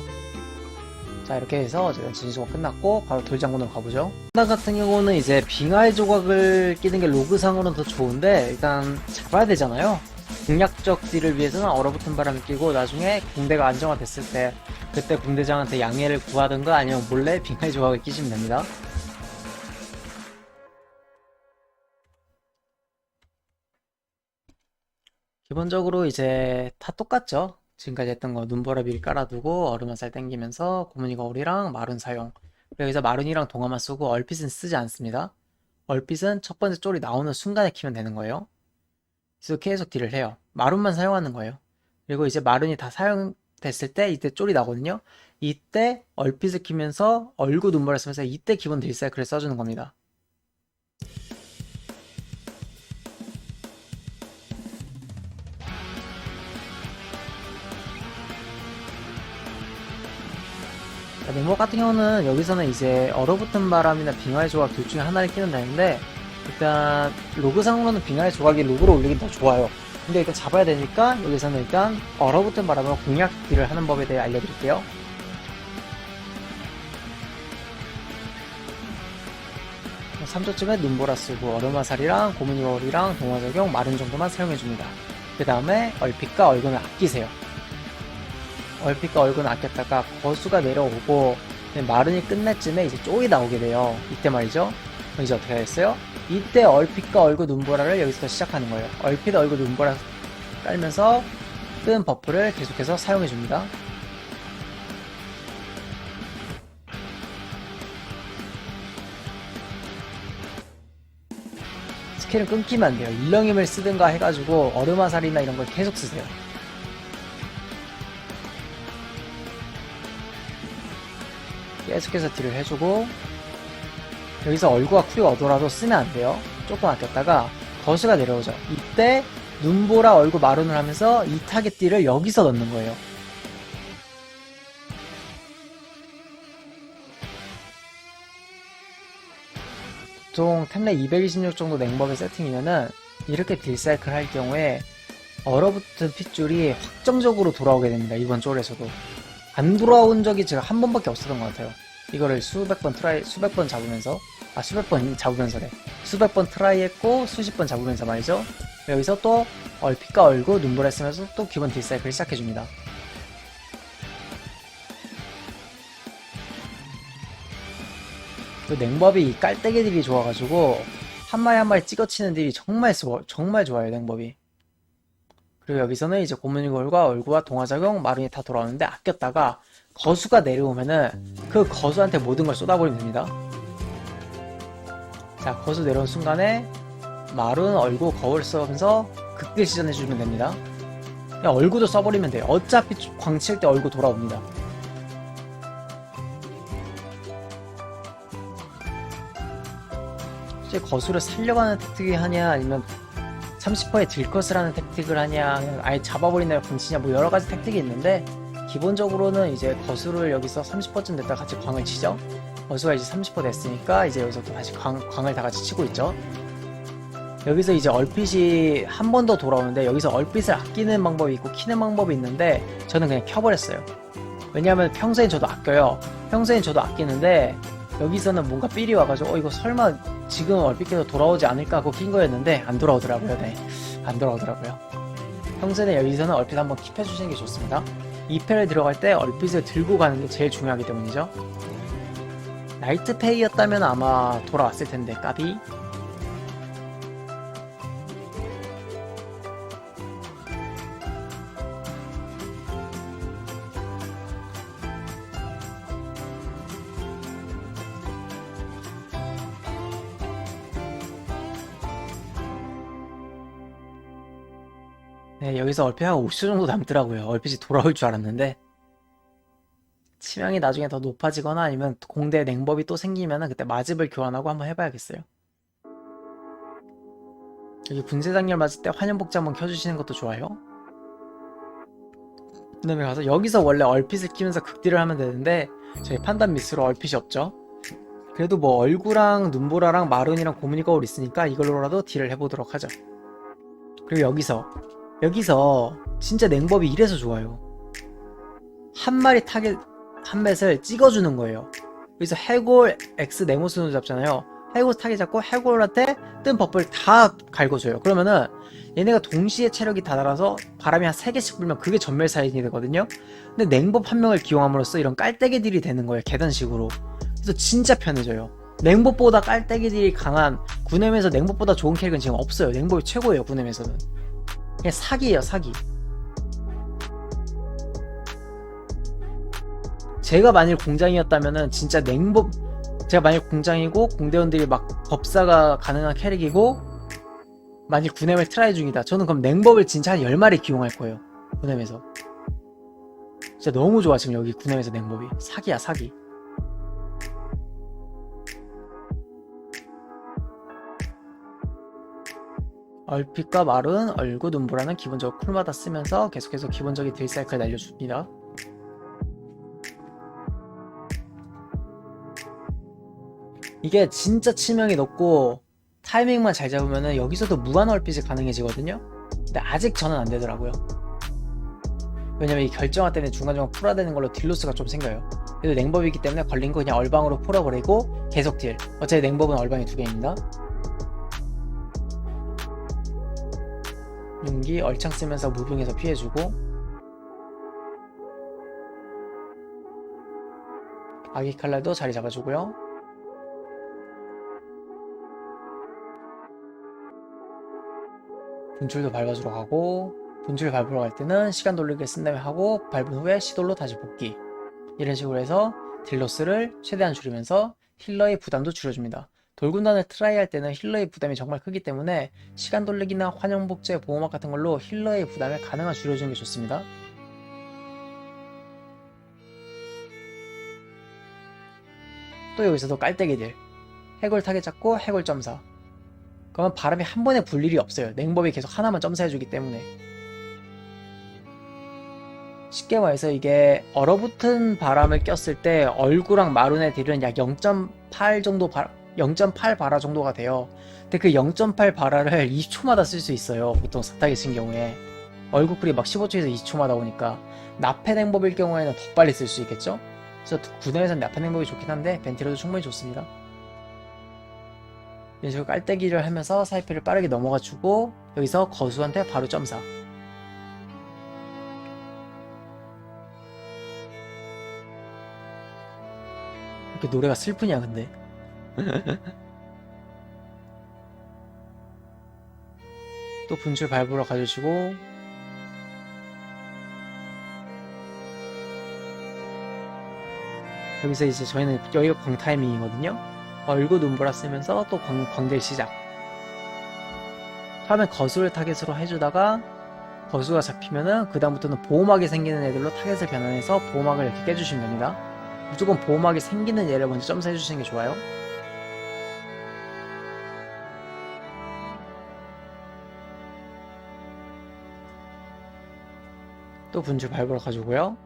자, 이렇게 해서 제가 진수가 끝났고 바로 돌장군으로 가보죠. 나 같은 경우는 이제 빙하의 조각을 끼는 게 로그상으로는 더 좋은데 일단 잡아야 되잖아요. 공략적 딜을 위해서는 얼어붙은 바람을 끼고 나중에 공대가 안정화됐을 때 그때 공대장한테 양해를 구하든가 아니면 몰래 빙하의 조각을 끼시면 됩니다. 기본적으로 이제 다 똑같죠. 지금까지 했던 거 눈보라비를 깔아두고 얼음화살 땡기면서 고무니 거울이랑 마룬 사용. 여기서 마룬이랑 동화만 쓰고 얼핏은 쓰지 않습니다. 얼핏은 첫 번째 쫄이 나오는 순간에 키면 되는 거예요. 그래서 계속 딜을 해요. 마룬만 사용하는 거예요. 그리고 이제 마룬이 다 사용됐을 때 이때 쫄이 나거든요. 이때 얼핏을 키면서 얼굴 눈보라 쓰면서 이때 기본 딜사이클을 써주는 겁니다. 냉목 같은 경우는 여기서는 이제 얼어붙은 바람이나 빙하의 조각 둘 중에 하나를 끼면 되는데 일단 로그상으로는 빙하의 조각이 로그로 올리긴 더 좋아요. 근데 일단 잡아야 되니까 여기서는 일단 얼어붙은 바람으로 공략 딜을 하는 법에 대해 알려드릴게요. 3조쯤에 눈보라 쓰고 얼음화살이랑 고무니 거울이랑 동화적용 마른 정도만 사용해줍니다. 그 다음에 얼핏과 얼굴을 아끼세요. 얼핏과 얼굴은 아꼈다가 거수가 내려오고 마른이 끝날 쯤에 이제 쪽이 나오게 돼요. 이때 말이죠. 그럼 이제 어떻게 하겠어요? 이때 얼핏과 얼굴 눈보라를 여기서 시작하는 거예요. 얼핏 얼굴 눈보라 깔면서 뜬 버프를 계속해서 사용해줍니다. 스킬은 끊기면 안 돼요. 일렁임을 쓰든가 해가지고 얼음화살이나 이런 걸 계속 쓰세요. 계속해서 딜을 해주고 여기서 얼굴과 쿨이 얻어라도 쓰면 안 돼요. 조금 아꼈다가 거수가 내려오죠. 이때 눈보라 얼굴 마룬을 하면서 이 타겟 딜을 여기서 넣는 거예요. 보통 템레 226 정도 냉법의 세팅이면은 이렇게 딜 사이클 할 경우에 얼어붙은 핏줄이 확정적으로 돌아오게 됩니다. 이번 쫄에서도 안 돌아온 적이 제가 한 번밖에 없었던 것 같아요. 이거를 수백 번 잡으면서 수백 번 잡으면서래 수백 번 트라이 했고 수십 번 잡으면서 말이죠. 여기서 또 얼핏과 얼굴 눈보라 쓰면서 또 기본 딜 사이클 시작해줍니다. 그 냉법이 깔때기 딜이 좋아가지고 한 마리 한 마리 찍어치는 딜이 정말 좋아요. 냉법이. 그리고 여기서는 이제 고무니 거울과 얼굴과 동화작용 마룬이 다 돌아오는데 아꼈다가 거수가 내려오면은 그 거수한테 모든 걸 쏟아버리면 됩니다. 자, 거수 내려온 순간에 마룬 얼굴 거울 쓰면서 극딜 시전해주면 됩니다. 그냥 얼굴도 써버리면 돼요. 어차피 광칠 때 얼굴 돌아옵니다. 실제 거수를 살려가는 택틱이 하냐 아니면 30%에 딜컷을 하는 택틱을 하냐 아예 잡아버리나요 광치냐 뭐 여러가지 택틱이 있는데 기본적으로는 이제 거수를 여기서 30%쯤 됐다가 같이 광을 치죠. 거수가 이제 30% 됐으니까 이제 여기서 또 다시 광을 다 같이 치고 있죠. 여기서 이제 얼핏이 한 번 더 돌아오는데 여기서 얼핏을 아끼는 방법이 있고 키는 방법이 있는데 저는 그냥 켜버렸어요. 왜냐하면 평소엔 저도 아껴요. 평소엔 저도 아끼는데 여기서는 뭔가 삘이 와가지고 이거 설마 지금 얼핏해서 돌아오지 않을까 하고 킨 거였는데 안 돌아오더라고요. 네, 안 돌아오더라고요. 평소에는 여기서는 얼핏 한번 킵해주시는 게 좋습니다. 2패를 들어갈 때 얼핏을 들고 가는 게 제일 중요하기 때문이죠. 나이트페이였다면 아마 돌아왔을 텐데 까비. 네, 여기서 얼핏 한 50초 정도 남더라고요. 얼핏이 돌아올 줄 알았는데 치명이 나중에 더 높아지거나 아니면 공대 냉법이 또 생기면 그때 마집을 교환하고 한번 해봐야겠어요. 여기 분쇄장렬 맞을 때 환영복제 한번 켜주시는 것도 좋아요. 그 다음에 가서 여기서 원래 얼핏을 키면서 극딜을 하면 되는데 저희 판단 미스로 얼핏이 없죠. 그래도 뭐 얼구랑 눈보라랑 마룬이랑 고무니 거울 있으니까 이걸로라도 딜을 해보도록 하죠. 그리고 여기서 진짜 냉법이 이래서 좋아요. 한 마리 타겟 한 맷을 찍어주는 거예요. 여기서 해골 X 네모스노 잡잖아요. 해골 타겟 잡고 해골한테 뜬 버프를 다 갈궈줘요. 그러면은 얘네가 동시에 체력이 다 달아서 바람이 한 3개씩 불면 그게 전멸 사인이 되거든요. 근데 냉법 한 명을 기용함으로써 이런 깔때기 딜이 되는 거예요. 계단식으로. 그래서 진짜 편해져요. 냉법보다 깔때기 딜이 강한 구넴에서 냉법보다 좋은 캐릭은 지금 없어요. 냉법이 최고예요. 구넴에서는. 그냥 사기예요. 사기. 제가 만일 공장이었다면은 진짜 제가 만일 공장이고 공대원들이 막 법사가 가능한 캐릭이고 만일 구넴을 트라이 중이다. 저는 그럼 냉법을 진짜 한 10마리 기용할 거예요. 구넴에서. 진짜 너무 좋아 지금 여기 구넴에서 냉법이. 사기야 사기. 얼핏과 마룬, 얼구, 눈보라는 기본적으로 쿨마다 쓰면서 계속해서 기본적인 딜 사이클 날려줍니다. 이게 진짜 치명이 높고 타이밍만 잘 잡으면은 여기서도 무한 얼핏이 가능해지거든요. 근데 아직 저는 안 되더라고요. 왜냐면 이 결정화 때문에 중간중간 풀어야 되는 걸로 딜로스가 좀 생겨요. 그래도 냉법이기 때문에 걸린 거 그냥 얼방으로 풀어버리고 계속 딜. 어차피 냉법은 얼방이 2개입니다. 윤기 얼창 쓰면서 무빙에서 피해주고 아기 칼날도 자리 잡아주고요. 분출도 밟아주러 가고 분출 밟으러 갈 때는 시간 돌리기 쓴 다음에 하고 밟은 후에 시돌로 다시 복귀. 이런 식으로 해서 딜로스를 최대한 줄이면서 힐러의 부담도 줄여줍니다. 돌군단을 트라이 할 때는 힐러의 부담이 정말 크기 때문에 시간 돌리기나 환영복제, 보호막 같은 걸로 힐러의 부담을 가능한 줄여주는 게 좋습니다. 또 여기서도 깔때기 딜. 해골 타겟 잡고 해골 점사. 그러면 바람이 한 번에 불 일이 없어요. 냉법이 계속 하나만 점사해주기 때문에. 쉽게 말해서 이게 얼어붙은 바람을 꼈을 때 얼구랑 마룬의 딜은 약 0.8 정도 0.8 바라 정도가 돼요. 근데 그 0.8 바라를 20초마다 쓸 수 있어요. 보통 사타기 쓴 경우에. 얼굴쿨이 막 15초에서 20초마다 오니까 나페 냉법일 경우에는 더 빨리 쓸 수 있겠죠? 그래서 구단에서는 나페 냉법이 좋긴 한데 벤티로도 충분히 좋습니다. 이런 식으로 깔때기를 하면서 사이피를 빠르게 넘어가 주고 여기서 거수한테 바로 점사. 이렇게 노래가 슬프냐 근데. 또 분출 밟으러 가주시고 여기서 이제 저희는 여기가 광 타이밍이거든요. 얼굴 눈보라 쓰면서 또 광딜 시작. 처음엔 거수를 타겟으로 해주다가 거수가 잡히면은 그 다음부터는 보호막이 생기는 애들로 타겟을 변환해서 보호막을 이렇게 깨주시면 됩니다. 무조건 보호막이 생기는 얘를 먼저 점사해 주시는 게 좋아요. 또 분출 밟으러 가지고요.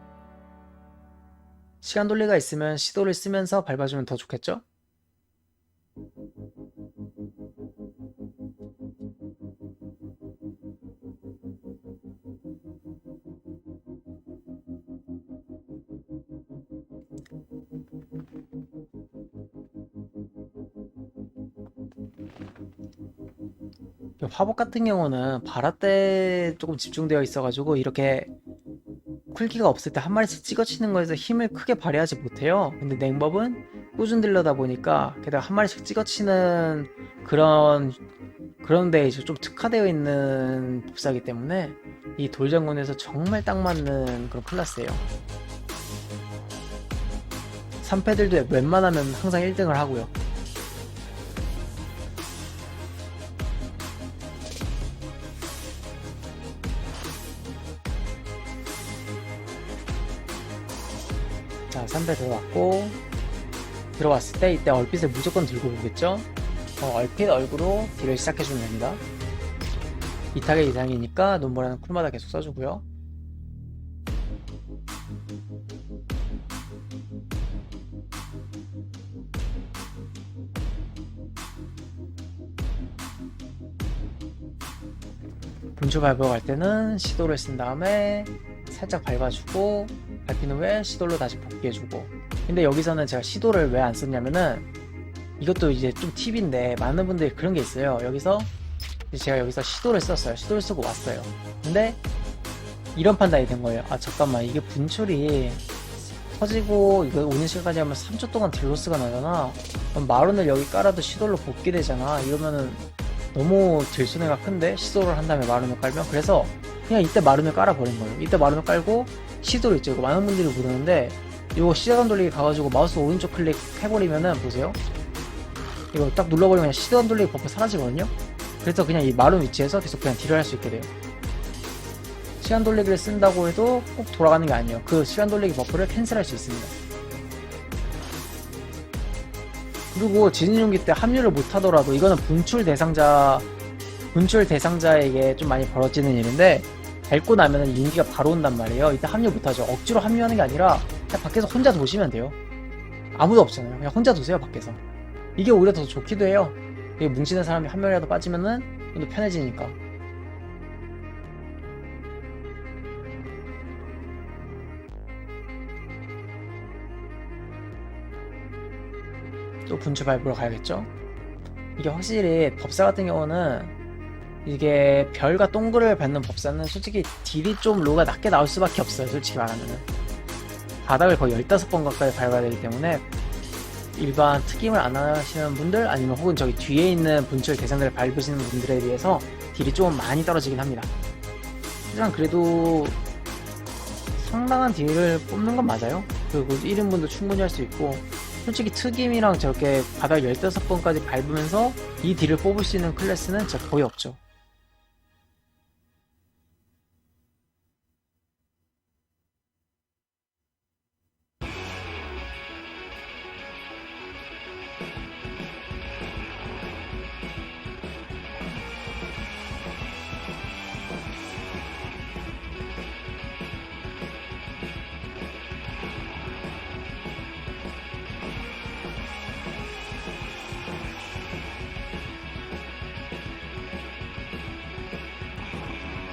시간 돌리가 있으면 시도를 쓰면서 밟아주면 더 좋겠죠? 화복 같은 경우는 발화때 조금 집중되어 있어가지고 이렇게 쿨기가 없을 때 한 마리씩 찍어치는 거에서 힘을 크게 발휘하지 못해요. 근데 냉법은 꾸준 딜러다 보니까 게다가 한 마리씩 찍어치는 그런데 이제 좀 특화되어 있는 법사이기 때문에 이 돌장군에서 정말 딱 맞는 그런 클래스예요. 3패들도 웬만하면 항상 1등을 하고요. 자, 3패 들어왔고, 들어왔을 때 이때 얼핏을 무조건 들고 보겠죠? 얼핏 얼굴로 딜을 시작해주면 됩니다. 2타겟 이상이니까 눈보라는 쿨마다 계속 써주고요. 분출 밟으러 갈 때는 시도를 쓴 다음에 살짝 밟아주고 밟힌 후에 시도로 다시 복귀해주고. 근데 여기서는 제가 시도를 왜 안 썼냐면은 이것도 이제 좀 팁인데 많은 분들이 그런 게 있어요. 제가 여기서 시도를 썼어요. 시도를 쓰고 왔어요. 근데 이런 판단이 된 거예요. 아 잠깐만, 이게 분출이 터지고 이거 오는 시간까지 하면 3초 동안 딜로스가 나잖아. 그럼 마룬을 여기 깔아도 시도로 복귀되잖아. 이러면은 너무 딜손해가 큰데, 시도를 한 다음에 마룬을 깔면. 그래서 그냥 이때 마룬을 깔아버린 거예요. 이때 마룬을 깔고 시도를 있죠. 이거 많은 분들이 모르는데 이거 시간 돌리기 가가지고 마우스 오른쪽 클릭 해버리면은 보세요. 이거 딱 눌러버리면 그냥 시간 돌리기 버프 사라지거든요. 그래서 그냥 이 마룬 위치에서 계속 그냥 딜을 할 수 있게 돼요. 시간 돌리기를 쓴다고 해도 꼭 돌아가는 게 아니에요. 그 시간 돌리기 버프를 캔슬할 수 있습니다. 그리고 진인용기 때 합류를 못하더라도 이거는 분출 대상자에게 좀 많이 벌어지는 일인데, 밟고 나면은 윤기가 바로 온단 말이에요. 이때 합류 못하죠. 억지로 합류하는 게 아니라 그냥 밖에서 혼자 도시면 돼요. 아무도 없잖아요. 그냥 혼자 도세요, 밖에서. 이게 오히려 더 좋기도 해요. 이게 뭉치는 사람이 한 명이라도 빠지면은 좀 더 편해지니까. 또 분출 밟으러 가야겠죠? 이게 확실히 법사 같은 경우는 이게 별과 동글을 받는 법사는 솔직히 딜이 좀 로가 낮게 나올 수밖에 없어요. 솔직히 말하면은 바닥을 거의 15번 가까이 밟아야 되기 때문에 일반 특임을 안 하시는 분들, 아니면 혹은 저기 뒤에 있는 분출 대상들을 밟으시는 분들에 비해서 딜이 좀 많이 떨어지긴 합니다. 하지만 그래도 상당한 딜을 뽑는 건 맞아요. 그리고 1인분도 충분히 할 수 있고, 솔직히 특임이랑 저렇게 바닥 15번까지 밟으면서 이 딜을 뽑을 수 있는 클래스는 진짜 거의 없죠.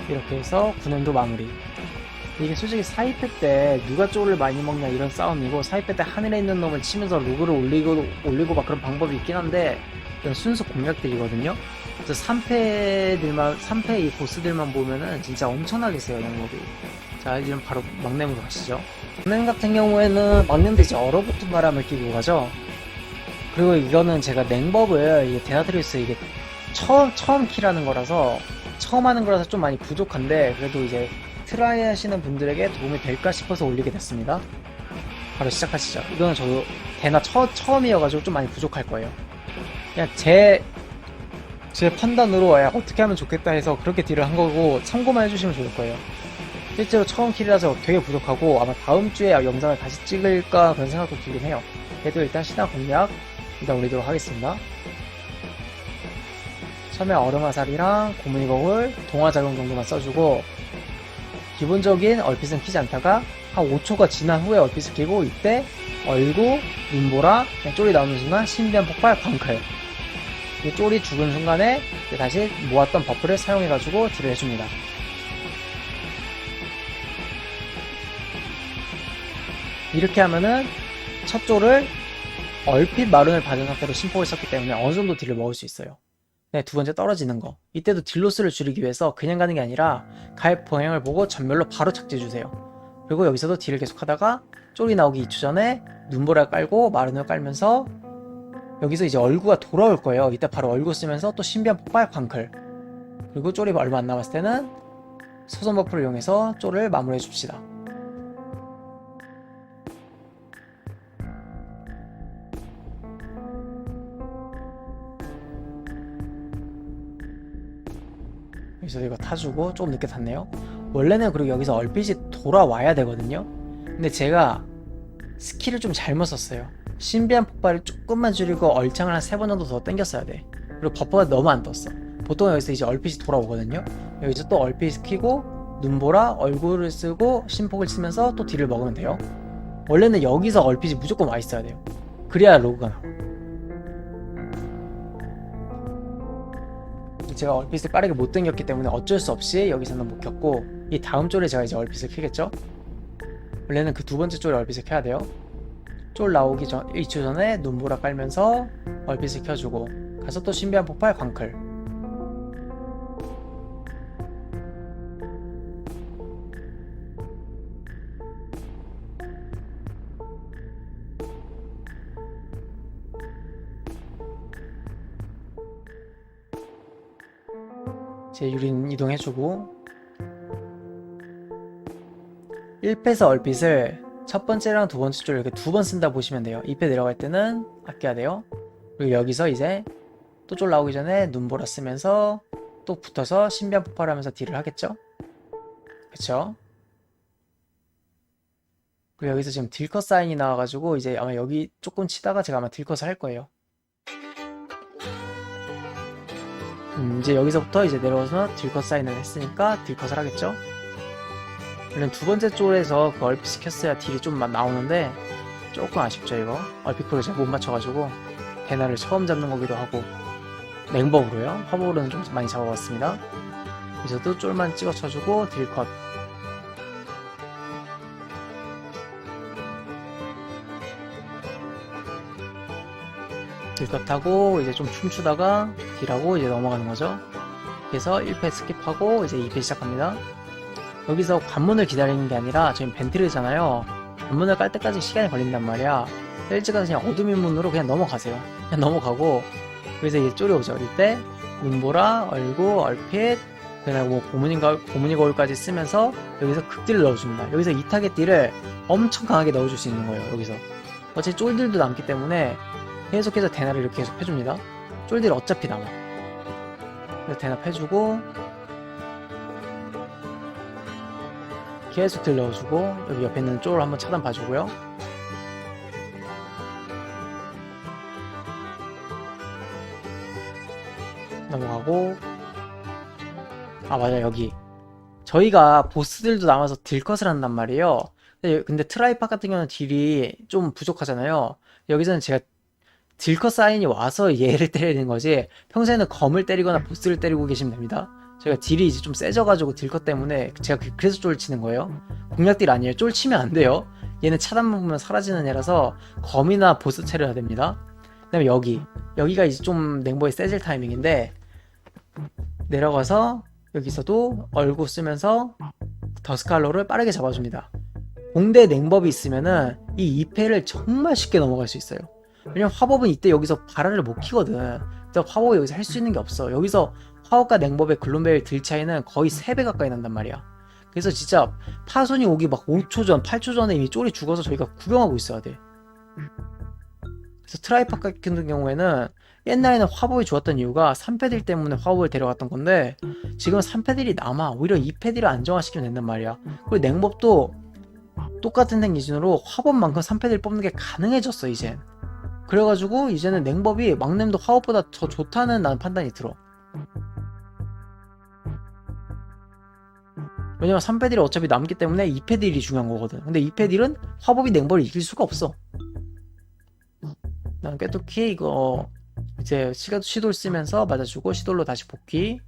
이렇게 해서 9년도 마무리. 이게 솔직히 4위패 때 누가 쪼를 많이 먹냐 이런 싸움이고, 4위패 때 하늘에 있는 놈을 치면서 로그를 올리고 막 그런 방법이 있긴 한데, 이건 순수 공략들이거든요. 그래서 3패 이 보스들만 보면은 진짜 엄청나게 세요, 영역이. 자, 이제 바로 막내으로 가시죠. 막내 같은 경우에는 막내인데 이제 얼어붙은 바람을 끼고 가죠. 그리고 이거는 제가 냉법을, 이게 데나트리우스 이게 처음 킬하는 거라서, 처음 하는 거라서 좀 많이 부족한데, 그래도 이제 트라이 하시는 분들에게 도움이 될까 싶어서 올리게 됐습니다. 바로 시작하시죠. 이거는 저도 대나 처음이어가지고 좀 많이 부족할 거예요. 그냥 제 판단으로 야, 어떻게 하면 좋겠다 해서 그렇게 딜을 한 거고 참고만 해주시면 좋을 거예요. 실제로 처음 킬이라서 되게 부족하고 아마 다음 주에 영상을 다시 찍을까 그런 생각도 들긴 해요. 그래도 일단 신화 공략 일단 올리도록 하겠습니다. 처음에 얼음화살이랑 고문이 거울, 동화작용 정도만 써주고 기본적인 얼핏은 키지 않다가 한 5초가 지난 후에 얼핏을 키고 이때 얼구, 눈보라, 쫄이 나오는 순간 신비한 폭발, 광클 이 쫄이 죽은 순간에 다시 모았던 버프를 사용해가지고 딜을 해줍니다. 이렇게 하면은 첫 쫄을 얼핏 마룬을 받은 상태로 심폭을 썼기 때문에 어느정도 딜을 먹을 수 있어요. 네, 두 번째 떨어지는 거. 이때도 딜로스를 줄이기 위해서 그냥 가는 게 아니라 갈 방향을 보고 전멸로 바로 착지해주세요. 그리고 여기서도 딜을 계속 하다가 쫄이 나오기 2초 전에 눈보라 깔고 마룬을 깔면서 여기서 이제 얼구가 돌아올 거예요. 이때 바로 얼구 쓰면서 또 신비한 폭발 광클. 그리고 쫄이 얼마 안 남았을 때는 소선 버프를 이용해서 쫄을 마무리해 줍시다. 여기서 이거 타주고 조금 늦게 탔네요. 원래는 그리고 여기서 얼핏이 돌아와야 되거든요. 근데 제가 스킬을 좀 잘못 썼어요. 신비한 폭발을 조금만 줄이고 얼창을 한 3번 정도 더 당겼어야 돼. 그리고 버퍼가 너무 안 떴어. 보통 여기서 이제 얼핏이 돌아오거든요. 여기서 또 얼핏 키고 눈보라 얼굴을 쓰고 신폭을 치면서 또 딜을 먹으면 돼요. 원래는 여기서 얼핏이 무조건 와 있어야 돼요. 그래야 로그가 나와. 제가 얼핏을 빠르게 못 당겼기 때문에 어쩔 수 없이 여기서는 못 켰고 이 다음 쫄에 제가 이제 얼핏을 켜겠죠. 원래는 그 두 번째 쫄에 얼핏을 켜야 돼요. 쫄 나오기 전 2초 전에 눈보라 깔면서 얼핏을 켜주고 가서 또 신비한 폭발 광클. 제 유린 이동해주고 1패에서 얼핏을 첫 번째랑 두 번째 줄 이렇게 두 번 쓴다 보시면 돼요. 2패 내려갈 때는 아껴야 돼요. 그리고 여기서 이제 또 쫄 나오기 전에 눈보라 쓰면서 또 붙어서 신비한 폭발하면서 딜을 하겠죠? 그쵸? 그리고 여기서 지금 딜컷 사인이 나와가지고 이제 아마 여기 조금 치다가 제가 아마 딜컷을 할 거예요. 이제 여기서부터 이제 내려와서 딜컷 사인을 했으니까 딜컷을 하겠죠? 물론 두 번째 쫄에서 그 얼핏 켰어야 딜이 좀 나오는데 조금 아쉽죠 이거. 얼핏크를 제가 못 맞춰가지고 대나를 처음 잡는 거기도 하고 냉버그로요. 화보로는 좀 많이 잡아봤습니다. 여기서도 쫄만 찍어 쳐주고 딜컷. 딜컷하고 이제 좀 춤추다가 딜하고 이제 넘어가는 거죠. 그래서 1패 스킵하고 이제 2패 시작합니다. 여기서 관문을 기다리는 게 아니라 지금 벤트르잖아요. 관문을 깔 때까지 시간이 걸린단 말이야. 일찍 가서 그냥 어둠의 문으로 그냥 넘어가세요. 그냥 넘어가고 여기서 이제 쫄이 오죠. 이때 눈보라, 얼구, 얼핏 그냥 뭐 고문이 거울까지 쓰면서 여기서 극딜을 넣어줍니다. 여기서 2타겟 딜을 엄청 강하게 넣어줄 수 있는 거예요. 여기서 어차피 쫄들도 남기 때문에 계속해서 대나를 이렇게 계속 해줍니다. 쫄딜 어차피 남아. 그래서 대나 해주고 계속 딜 넣어주고 여기 옆에 있는 쫄 한번 차단 봐주고요. 넘어가고 아 맞아 여기 저희가 보스들도 남아서 딜컷을 한단 말이에요. 근데 트라이팟 같은 경우는 딜이 좀 부족하잖아요. 여기서는 제가 딜컷 사인이 와서 얘를 때리는 거지 평소에는 검을 때리거나 보스를 때리고 계시면 됩니다. 저희가 딜이 이제 좀 세져가지고 딜컷 때문에 제가 그래서 쫄 치는 거예요. 공략딜 아니에요. 쫄 치면 안 돼요. 얘는 차단만 보면 사라지는 애라서 검이나 보스 처리해야 됩니다. 그 다음에 여기가 이제 좀 냉보의 세질 타이밍인데 내려가서 여기서도 얼구 쓰면서 더스칼로를 빠르게 잡아줍니다. 공대 냉법이 있으면은 이 2패를 정말 쉽게 넘어갈 수 있어요. 왜냐면 화법은 이때 여기서 바라를 못 키거든. 그래서 화법이 여기서 할 수 있는 게 없어. 여기서 화법과 냉법의 글론벨 딜 차이는 거의 3배 가까이 난단 말이야. 그래서 진짜 파손이 오기 막 5초 전, 8초 전에 이미 쫄이 죽어서 저희가 구경하고 있어야 돼. 그래서 트라이팟 같은 경우에는 옛날에는 화보에 좋았던 이유가 3패딜 때문에 화보에 데려갔던 건데 지금 3패딜이 남아. 오히려 2패딜을 안정화시키면 된단 말이야. 그리고 냉법도 똑같은 생 기준으로 화법만큼 3패딜 뽑는 게 가능해졌어 이젠. 그래가지고 이제는 냉법이 막냄도 화법보다 더 좋다는 나는 판단이 들어. 왜냐면 3패딜이 어차피 남기 때문에 2패딜이 중요한 거거든. 근데 2패딜은 화법이 냉법을 이길 수가 없어. 난 꿰뚫기 이거 이제 시도를 쓰면서 맞아주고 시돌로 다시 복귀.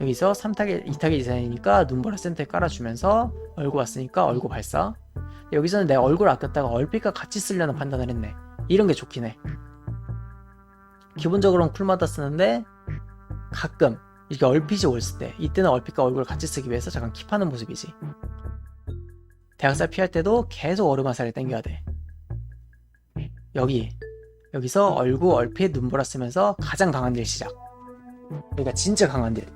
여기서 3타겟 2타겟 이상이니까 눈보라 센터에 깔아주면서 얼굴 왔으니까 얼굴 발사. 여기서는 내 얼굴 아꼈다가 얼핏과 같이 쓰려는 판단을 했네. 이런 게 좋긴 해. 기본적으로는 쿨마다 쓰는데 가끔 이게 얼핏이 올을 때 이때는 얼핏과 얼굴을 같이 쓰기 위해서 잠깐 킵하는 모습이지. 대학살 피할 때도 계속 얼음화살을 당겨야 돼. 여기서 얼굴 얼핏 눈보라 쓰면서 가장 강한 딜 시작. 여기가 진짜 강한 딜.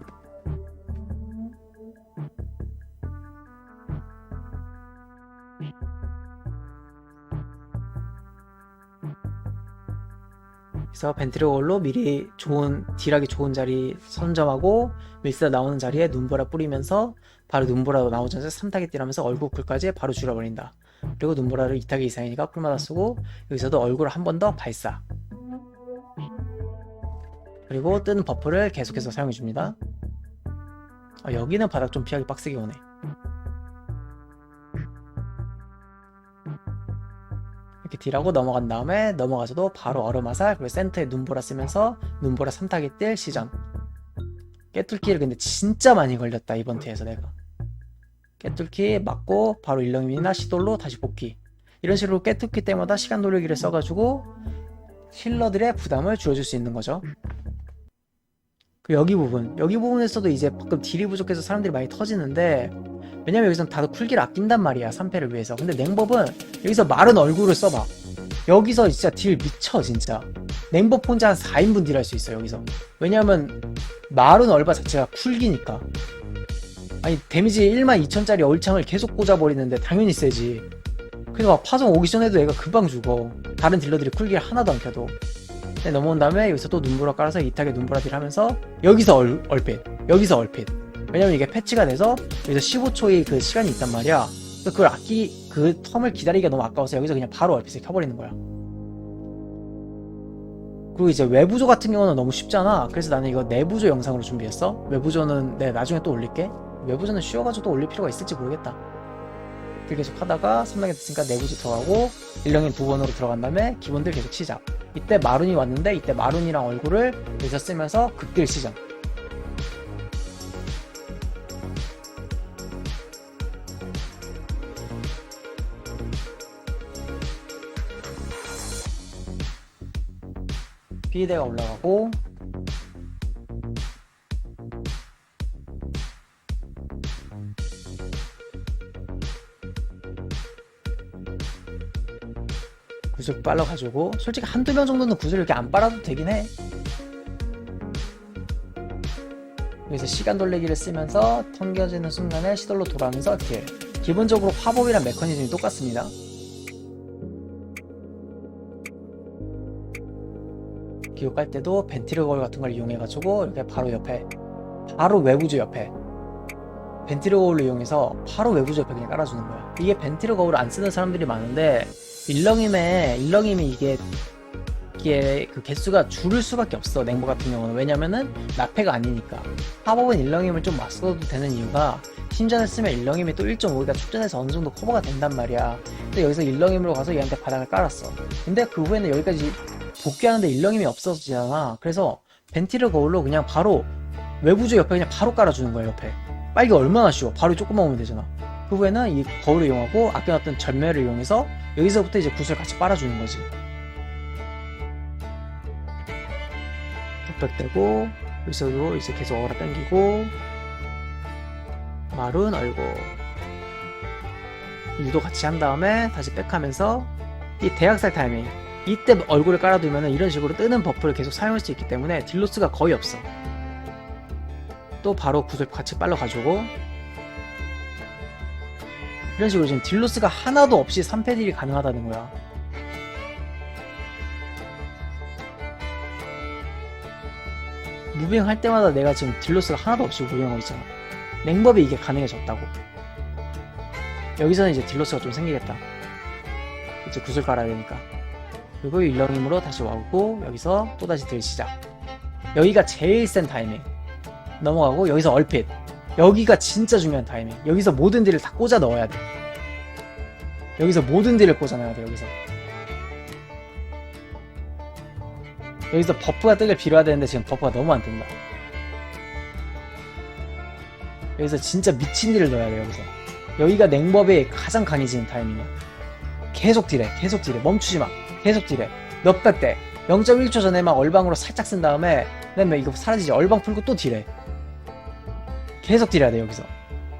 그래서 벤트리올로 미리 딜하기 좋은 자리 선점하고 밀스가 나오는 자리에 눈보라 뿌리면서 바로 눈보라 나오자마자 3타겟 딜하면서 얼굴 쿨까지 바로 줄여버린다. 그리고 눈보라를 2타겟 이상이니까 쿨마다 쓰고 여기서도 얼굴을 한 번 더 발사. 그리고 뜨는 버프를 계속해서 사용해줍니다. 여기는 바닥 좀 피하기 빡세게 오네. 이렇게 딜하고 넘어간 다음에 넘어가서도 바로 얼음화살 그리고 센터에 눈보라 쓰면서 눈보라 3타겟 딜 시전. 깨뚫기를 근데 진짜 많이 걸렸다 이번 트에서 내가. 깨뚫기 맞고 바로 일렁임이나 시돌로 다시 복귀. 이런 식으로 깨뚫기 때마다 시간 돌리기를 써가지고 힐러들의 부담을 줄여줄 수 있는 거죠. 여기 부분에서도 이제 가끔 딜이 부족해서 사람들이 많이 터지는데 왜냐면 여기서는 다들 쿨기를 아낀단 말이야 3패를 위해서. 근데 냉법은 여기서 마른 얼굴을 써봐. 여기서 진짜 딜 미쳐 진짜. 냉법 혼자 한 4인분 딜할 수 있어 여기서. 왜냐면 마른 얼바 자체가 쿨기니까. 아니 데미지 12,000짜리 얼창을 계속 꽂아버리는데 당연히 세지. 그래서 막 파송 오기 전에도 얘가 금방 죽어. 다른 딜러들이 쿨기를 하나도 안 켜도. 네, 넘어온 다음에 여기서 또 눈보라 깔아서 2타겟 눈보라 딜 하면서 여기서 얼핏 여기서 얼핏. 왜냐면 이게 패치가 돼서 여기서 15초의 그 시간이 있단 말이야. 그래서 그걸 그 텀을 기다리기가 너무 아까워서 여기서 그냥 바로 얼핏을 켜버리는 거야. 그리고 이제 외부조 같은 경우는 너무 쉽잖아. 그래서 나는 이거 내부조 영상으로 준비했어. 외부조는 내가 나중에 또 올릴게. 외부조는 쉬워가지고 또 올릴 필요가 있을지 모르겠다. 딜 계속 하다가 3단계 됐으니까 내부조 들어가고 일령인 2번으로 들어간 다음에 기본들 계속 시작. 이때 마룬이 왔는데 이때 마룬이랑 얼굴을 여기서 쓰면서 극딜 시전. 피대가 올라가고 구슬 빨라가지고 솔직히 한두 명 정도는 구슬 이렇게 안 빨아도 되긴 해. 여기서 시간 돌리기를 쓰면서 텅겨지는 순간에 시돌로 돌아오면서 딜. 기본적으로 화법이랑 메커니즘이 똑같습니다. 기호 깔 때도 벤티르 거울 같은 걸 이용해가지고 이렇게 바로 옆에 바로 외부조 옆에 벤티르 거울을 이용해서 바로 외부조 옆에 그냥 깔아주는 거야. 이게 벤티르 거울을 안 쓰는 사람들이 많은데 일렁임이 이게 그 개수가 줄을 수밖에 없어. 냉보 같은 경우는. 왜냐면은 나패가 아니니까. 화법은 일렁임을 좀 맞서도 되는 이유가 신전을 쓰면 일렁임이 또 1.5기가 축전해서 어느 정도 커버가 된단 말이야. 근데 여기서 일렁임으로 가서 얘한테 바닥을 깔았어. 근데 그 후에는 여기까지 복귀하는데 일렁임이 없어지잖아. 그래서 벤티르 거울로 그냥 바로 외부조 옆에 그냥 바로 깔아주는 거야. 옆에 빨기 얼마나 쉬워. 바로 조금만 오면 되잖아. 그 후에는 이 거울을 이용하고 아껴놨던 전멸을 이용해서 여기서부터 이제 구슬 같이 빨아주는 거지. 뚝딱대고 여기서도 이제 계속 어그로 당기고 마룬 얼고 유도 같이 한 다음에 다시 백하면서 이 대학살 타이밍 이때 얼굴을 깔아두면 이런 식으로 뜨는 버프를 계속 사용할 수 있기 때문에 딜로스가 거의 없어. 또 바로 구슬 같이 빨려가지고 이런 식으로 지금 딜로스가 하나도 없이 3패 딜이 가능하다는 거야. 무빙 할 때마다 내가 지금 딜로스가 하나도 없이 무빙하고 있잖아. 냉법이 이게 가능해졌다고. 여기서는 이제 딜로스가 좀 생기겠다. 이제 구슬 깔아야 되니까. 그리고 일렁임으로 다시 와고 여기서 또다시 딜 시작. 여기가 제일 센 타이밍. 넘어가고 여기서 얼핏. 여기가 진짜 중요한 타이밍. 여기서 모든 딜을 다 꽂아 넣어야 돼. 여기서 모든 딜을 꽂아 넣어야 돼. 여기서 버프가 뜨길 빌어야 되는데 지금 버프가 너무 안 뜬다. 여기서 진짜 미친 딜을 넣어야 돼. 여기가 냉법이 가장 강해지는 타이밍이야. 계속 딜해. 멈추지 마. 계속 딜해. 몇백 대. 0.1초 전에 막 얼방으로 살짝 쓴 다음에 그다음에 이거 사라지지. 얼방 풀고 또 딜해. 계속 딜해야 돼. 여기서.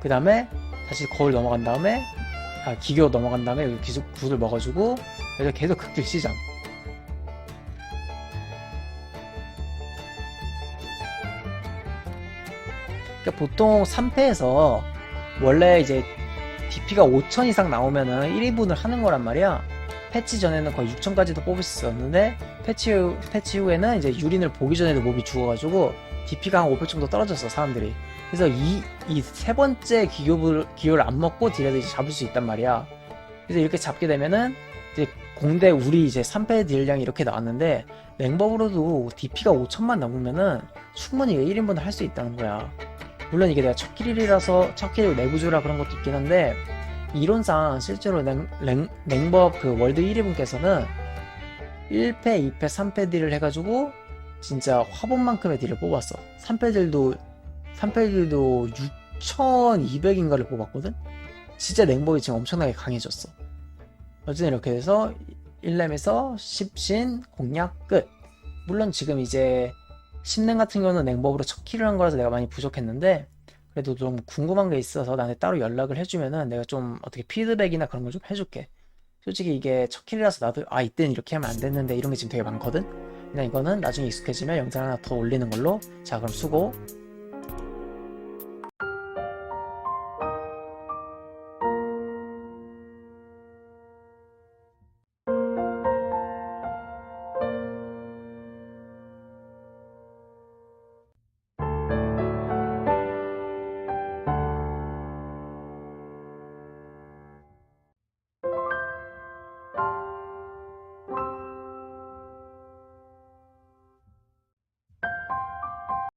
그 다음에 다시 거울 넘어간 다음에 기교 넘어간 다음에 여기 구슬 먹어주고 여기서 계속 극딜 시작. 그러니까 보통 3패에서 원래 이제 DP가 5000 이상 나오면은 1인분을 하는 거란 말이야. 패치 전에는 거의 6000까지도 뽑을 수 있었는데 패치 후에는 이제 유린을 보기 전에도 몹이 죽어가지고 DP가 한 500 정도 떨어졌어 사람들이. 그래서 이 세 번째 기교를 안 먹고 딜해도 이제 잡을 수 있단 말이야. 그래서 이렇게 잡게 되면은 이제 공대 우리 이제 3패 딜량이 이렇게 나왔는데 냉법으로도 DP가 5000만 넘으면은 충분히 1인분을 할 수 있다는 거야. 물론 이게 내가 첫 킬이라서 첫 킬 내구조라 그런 것도 있긴 한데 이론상 실제로 냉법 그 월드 1위분께서는 1패, 2패, 3패 딜을 해가지고 진짜 화본만큼의 딜을 뽑았어. 3패들도 6200인가를 뽑았거든? 진짜 냉법이 지금 엄청나게 강해졌어. 어쨌든 이렇게 돼서 1렘에서 10신 공략 끝. 물론 지금 이제 10렘 같은 경우는 냉법으로 첫 킬을 한 거라서 내가 많이 부족했는데 그래도 좀 궁금한 게 있어서 나한테 따로 연락을 해주면은 내가 좀 어떻게 피드백이나 그런 걸 좀 해줄게. 솔직히 이게 첫 킬이라서 나도 이때는 이렇게 하면 안 됐는데 이런 게 지금 되게 많거든? 그냥 이거는 나중에 익숙해지면 영상 하나 더 올리는 걸로. 자, 그럼 수고.